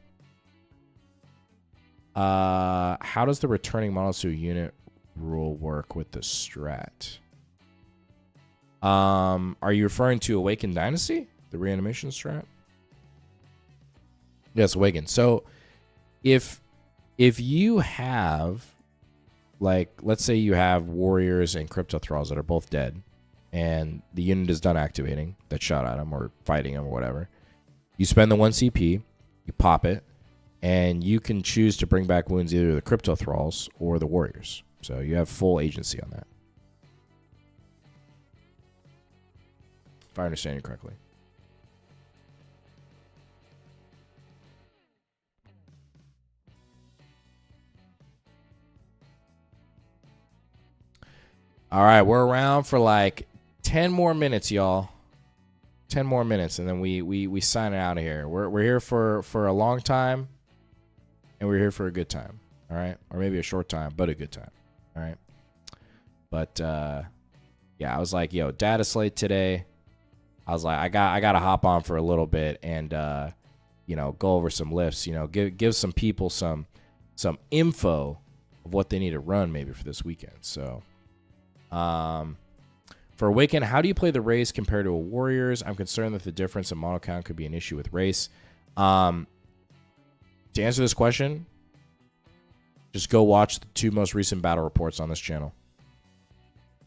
How does the returning models to a unit rule work with the strat? Are you referring to Awakened Dynasty? The reanimation strat? Yes, Awaken. So, if you have, like, let's say you have Warriors and Crypto Thralls that are both dead, and the unit is done activating that shot at them or fighting them or whatever, you spend the 1 CP, you pop it, and you can choose to bring back wounds either the Crypto Thralls or the Warriors. So you have full agency on that, if I understand you correctly. All right, we're around for like 10 more minutes, y'all. 10 more minutes, and then we sign out of here. We're here for a long time, and we're here for a good time. All right, or maybe a short time, but a good time. All right. But yeah, I was like, yo, Dataslate today. I was like, I got to hop on for a little bit and you know, go over some lifts. You know, give some people some info of what they need to run maybe for this weekend. So, for Awaken, how do you play the race compared to a Warriors? I'm concerned that the difference in model count could be an issue with race. To answer this question, just go watch the 2 most recent battle reports on this channel.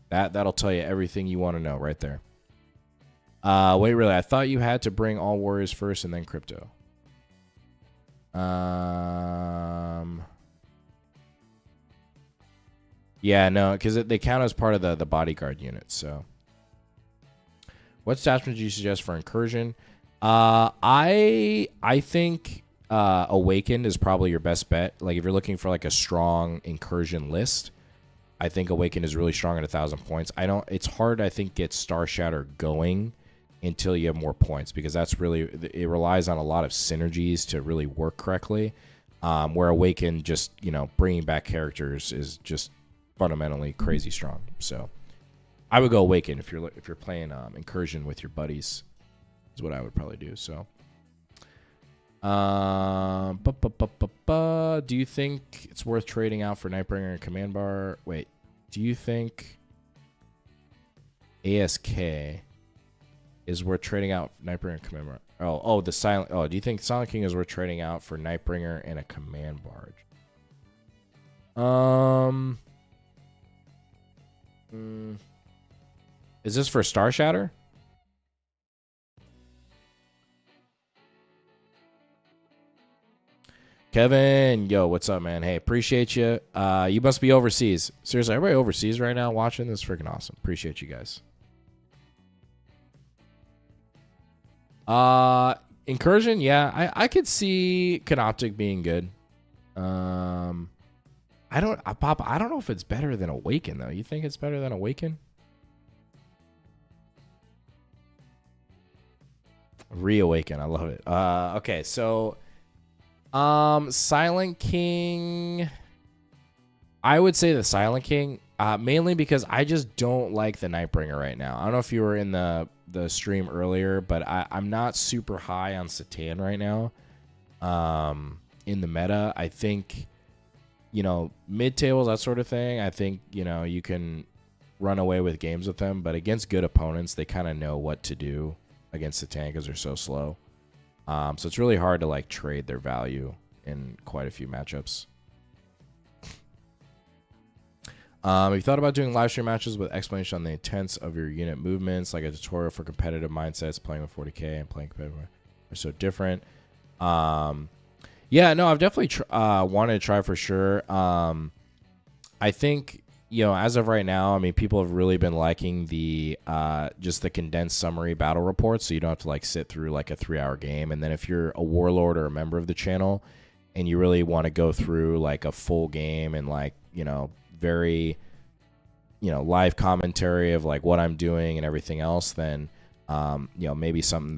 That'll tell you everything you want to know right there. Wait, really? I thought you had to bring all Warriors first and then Crypto. Yeah, no, because they count as part of the bodyguard unit. So, what stats would you suggest for Incursion? I think Awakened is probably your best bet. Like if you're looking for like a strong Incursion list, I think Awakened is really strong at 1,000 points. It's hard, I think, get Star Shatter going until you have more points, because that's really, it relies on a lot of synergies to really work correctly. Where Awakened, just, you know, bringing back characters is just fundamentally crazy strong. So I would go Awaken if you're playing Incursion with your buddies, is what I would probably do. So do you think it's worth trading out for Nightbringer and Command Bar? Wait, do you think ASK is worth trading out Nightbringer and Command Bar? Oh, the Silent. Oh, do you think Silent King is worth trading out for Nightbringer and a Command Barge? Is this for Star Shatter? Kevin, yo, what's up, man? Hey, appreciate you. You must be overseas. Seriously, everybody overseas right now watching this, freaking awesome. Appreciate you guys. Incursion, yeah, I could see Canoptic being good. I don't know if it's better than Awaken though. You think it's better than Awaken? Reawaken, I love it. Okay, so Silent King, I would say the Silent King, mainly because I just don't like the Nightbringer right now. I don't know if you were in the stream earlier, but I'm not super high on Satan right now. In the meta, I think, you know, mid tables, that sort of thing, I think, you know, you can run away with games with them, but against good opponents, they kind of know what to do against Satan because they're so slow. So it's really hard to like trade their value in quite a few matchups. Have you thought about doing live stream matches with explanation on the intents of your unit movements, like a tutorial for competitive mindsets? Playing with 40k and playing competitive are so different. Yeah, no, I've definitely wanted to try for sure. I think, you know, as of right now, I mean, people have really been liking the just the condensed summary battle reports, so you don't have to like sit through like a 3-hour game. And then if you're a warlord or a member of the channel and you really want to go through like a full game and like, you know, very, you know, live commentary of like what I'm doing and everything else, then you know, maybe something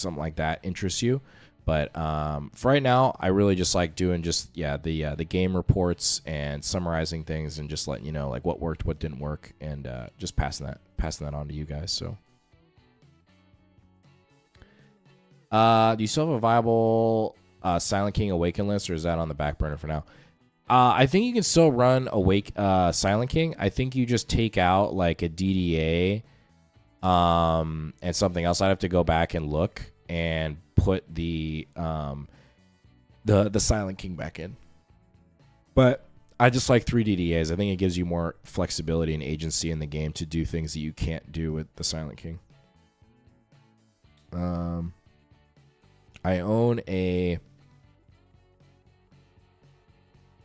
like that interests you. But for right now, I really just like doing just the game reports and summarizing things and just letting you know like what worked, what didn't work, and just passing that on to you guys. So, do you still have a viable Silent King Awaken list, or is that on the back burner for now? I think you can still run Silent King. I think you just take out like a DDA and something else. I'd have to go back and look and put the Silent King back in. But I just like 3 DDAs. I think it gives you more flexibility and agency in the game to do things that you can't do with the Silent King. I own the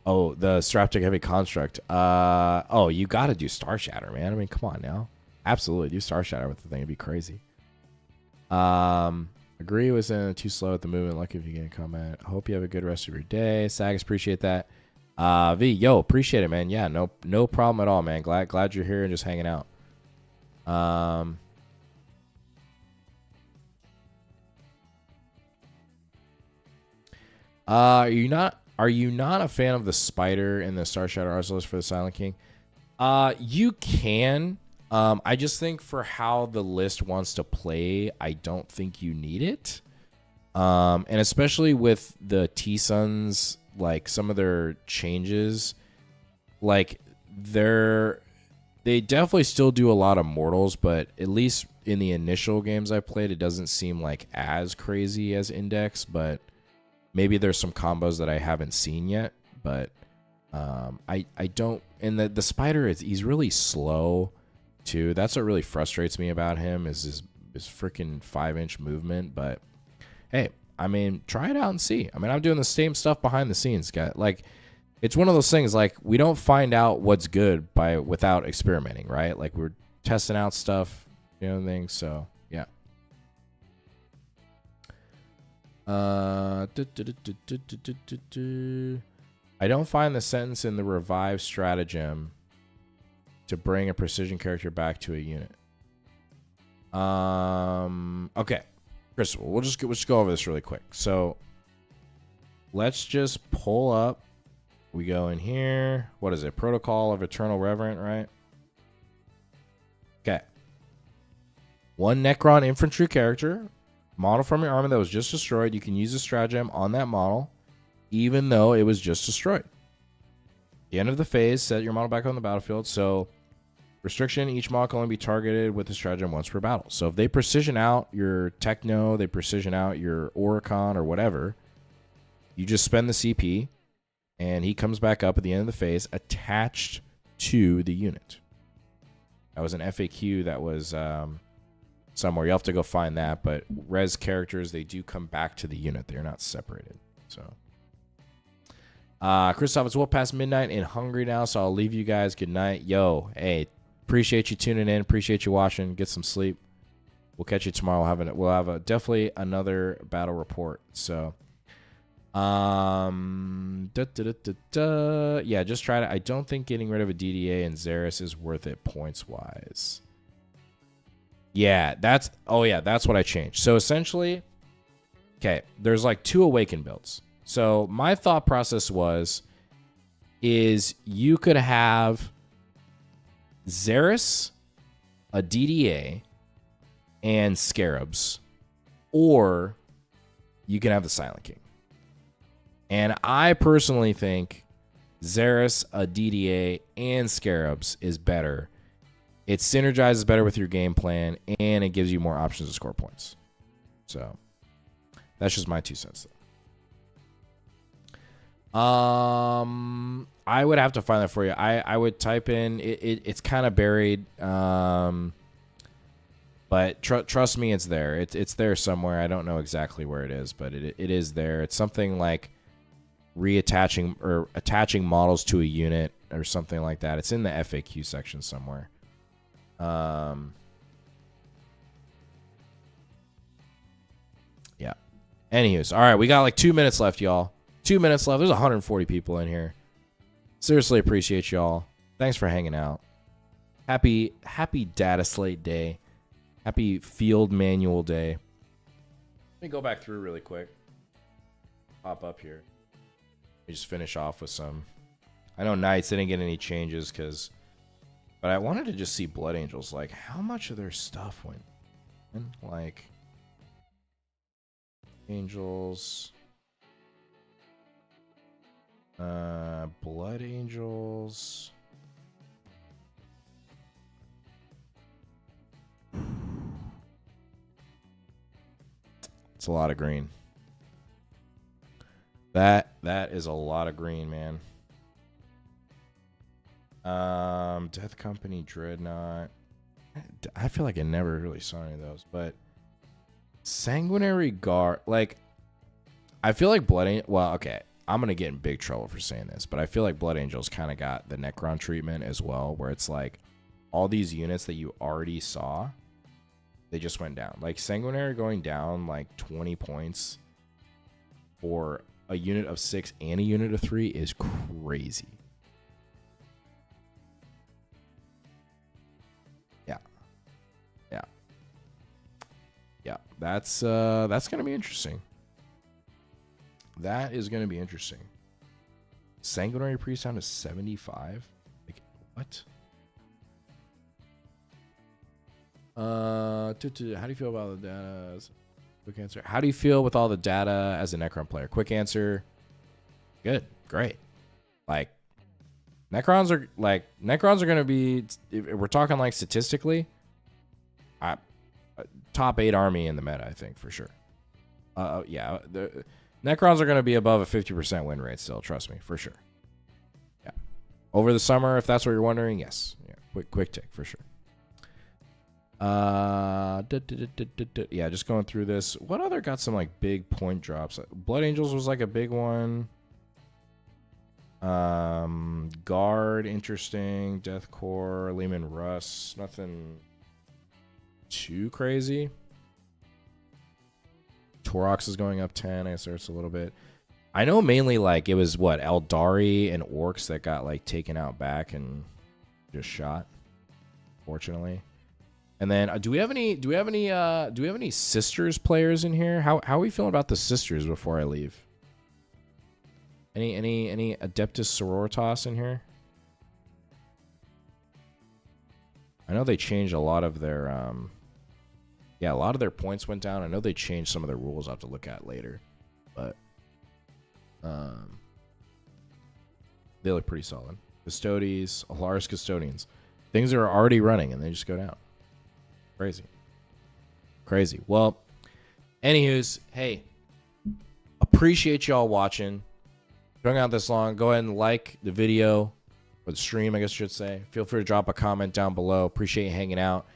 Straptic Heavy Construct. You got to do Star Shatter, man. I mean, come on now. Absolutely, do Star Shatter with the thing. It'd be crazy. Agree with too slow at the movement. Lucky if you get a comment. I hope you have a good rest of your day. Sagas, appreciate that. V, yo, appreciate it, man. Yeah, no problem at all, man. Glad you're here and just hanging out. Are you not a fan of the spider in the Star Shatter Arsenals for the Silent King? You can. I just think for how the list wants to play, I don't think you need it. And especially with the T-Suns, like some of their changes, like they definitely still do a lot of mortals, but at least in the initial games I played, it doesn't seem like as crazy as Index, but maybe there's some combos that I haven't seen yet, but I don't. And the spider he's really slow too. That's what really frustrates me about him is his freaking 5-inch movement. But hey, I mean, try it out and see. I mean, I'm doing the same stuff behind the scenes, guy. Like, it's one of those things. Like, we don't find out what's good without experimenting, right? Like, we're testing out stuff, things. So yeah. I don't find the sentence in the revive stratagem to bring a precision character back to a unit. Okay, Chris, we'll just go over this really quick. So let's just pull up. We go in here. What is it? Protocol of Eternal Reverent, right? Okay. One Necron infantry character, model from your army that was just destroyed. You can use a stratagem on that model, even though it was just destroyed. The end of the phase, set your model back on the battlefield. So, restriction, each model can only be targeted with the stratagem once per battle. So, if they precision out your Techno, they precision out your Oricon or whatever, you just spend the CP, and he comes back up at the end of the phase attached to the unit. That was an FAQ that was somewhere. You'll have to go find that, but res characters, they do come back to the unit. They're not separated. So, Christoph, it's well past midnight and hungry now, so I'll leave you guys. Good night. Yo, hey, appreciate you tuning in. Appreciate you watching. Get some sleep. We'll catch you tomorrow. We'll have definitely another battle report. So, yeah, just try to. I don't think getting rid of a DDA and Xeris is worth it points wise. Yeah, that's what I changed. So essentially, okay, there's like 2 Awaken builds. So my thought process is you could have Xeris, a DDA, and Scarabs, or you can have the Silent King. And I personally think Xeris, a DDA, and Scarabs is better. It synergizes better with your game plan, and it gives you more options to score points. So that's just my 2 cents, though. I would have to find that for you. I would type in it's kind of buried, but trust me, it's there. It's there somewhere. I don't know exactly where it is, but it is there. It's something like reattaching or attaching models to a unit or something like that. It's in the FAQ section somewhere. Yeah. Anyways, all right, we got like 2 minutes left, y'all. 2 minutes left. There's 140 people in here. Seriously appreciate y'all. Thanks for hanging out. Happy Dataslate day. Happy Field Manual day. Let me go back through really quick. Pop up here. Let me just finish off with some. I know Knights didn't get any changes but I wanted to just see Blood Angels. Like, how much of their stuff went in? Like, Angels. Blood Angels. It's a lot of green. That is a lot of green, man. Death Company, Dreadnought. I feel like I never really saw any of those, but Sanguinary Guard, like, I feel like well, okay, I'm gonna get in big trouble for saying this, but I feel like Blood Angels kind of got the Necron treatment as well, where it's like all these units that you already saw, they just went down. Like Sanguinary going down like 20 points for a unit of 6 and a unit of 3 is crazy. Yeah. Yeah. Yeah. That's gonna be interesting. That is gonna be interesting. Sanguinary Priest down to 75? Like, what? How do you feel about the data? Quick answer. How do you feel with all the data as a Necron player? Quick answer. Good. Great. Like, Necrons are going to be, if we're talking like statistically, top 8 army in the meta, I think, for sure. Yeah. The Necrons are going to be above a 50% win rate still, trust me, for sure. Yeah. Over the summer, if that's what you're wondering, yes. Yeah. Quick take, for sure. Yeah, just going through this. What other got some like big point drops? Blood Angels was like a big one. Guard, interesting. Death Core, Lehman Russ, nothing too crazy. Torox is going up 10. I guess there's a little bit. I know mainly like it was what Eldari and Orcs that got like taken out back and just shot. Fortunately. And then, do we have any Sisters players in here? How are we feeling about the Sisters before I leave? Any Adeptus Sororitas in here? I know they changed a lot of their a lot of their points went down. I know they changed some of their rules. I'll have to look at later, but they look pretty solid. Custodes, Alaris Custodians, things are already running and they just go down. Crazy. Well, anywho's, hey, appreciate y'all watching. Going out this long, go ahead and like the video or the stream, I guess I should say. Feel free to drop a comment down below. Appreciate you hanging out.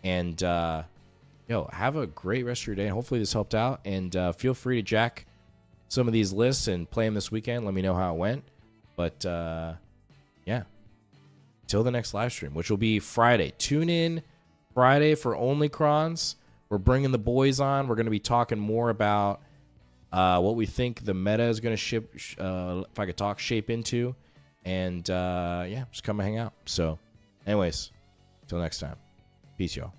And, have a great rest of your day. And hopefully this helped out. And feel free to jack some of these lists and play them this weekend. Let me know how it went. But, yeah. Till the next live stream, which will be Friday. Tune in Friday for Onlycrons. We're bringing the boys on. We're going to be talking more about what we think the meta is going to shape into. And, just come and hang out. So, anyways, till next time. Peace, y'all.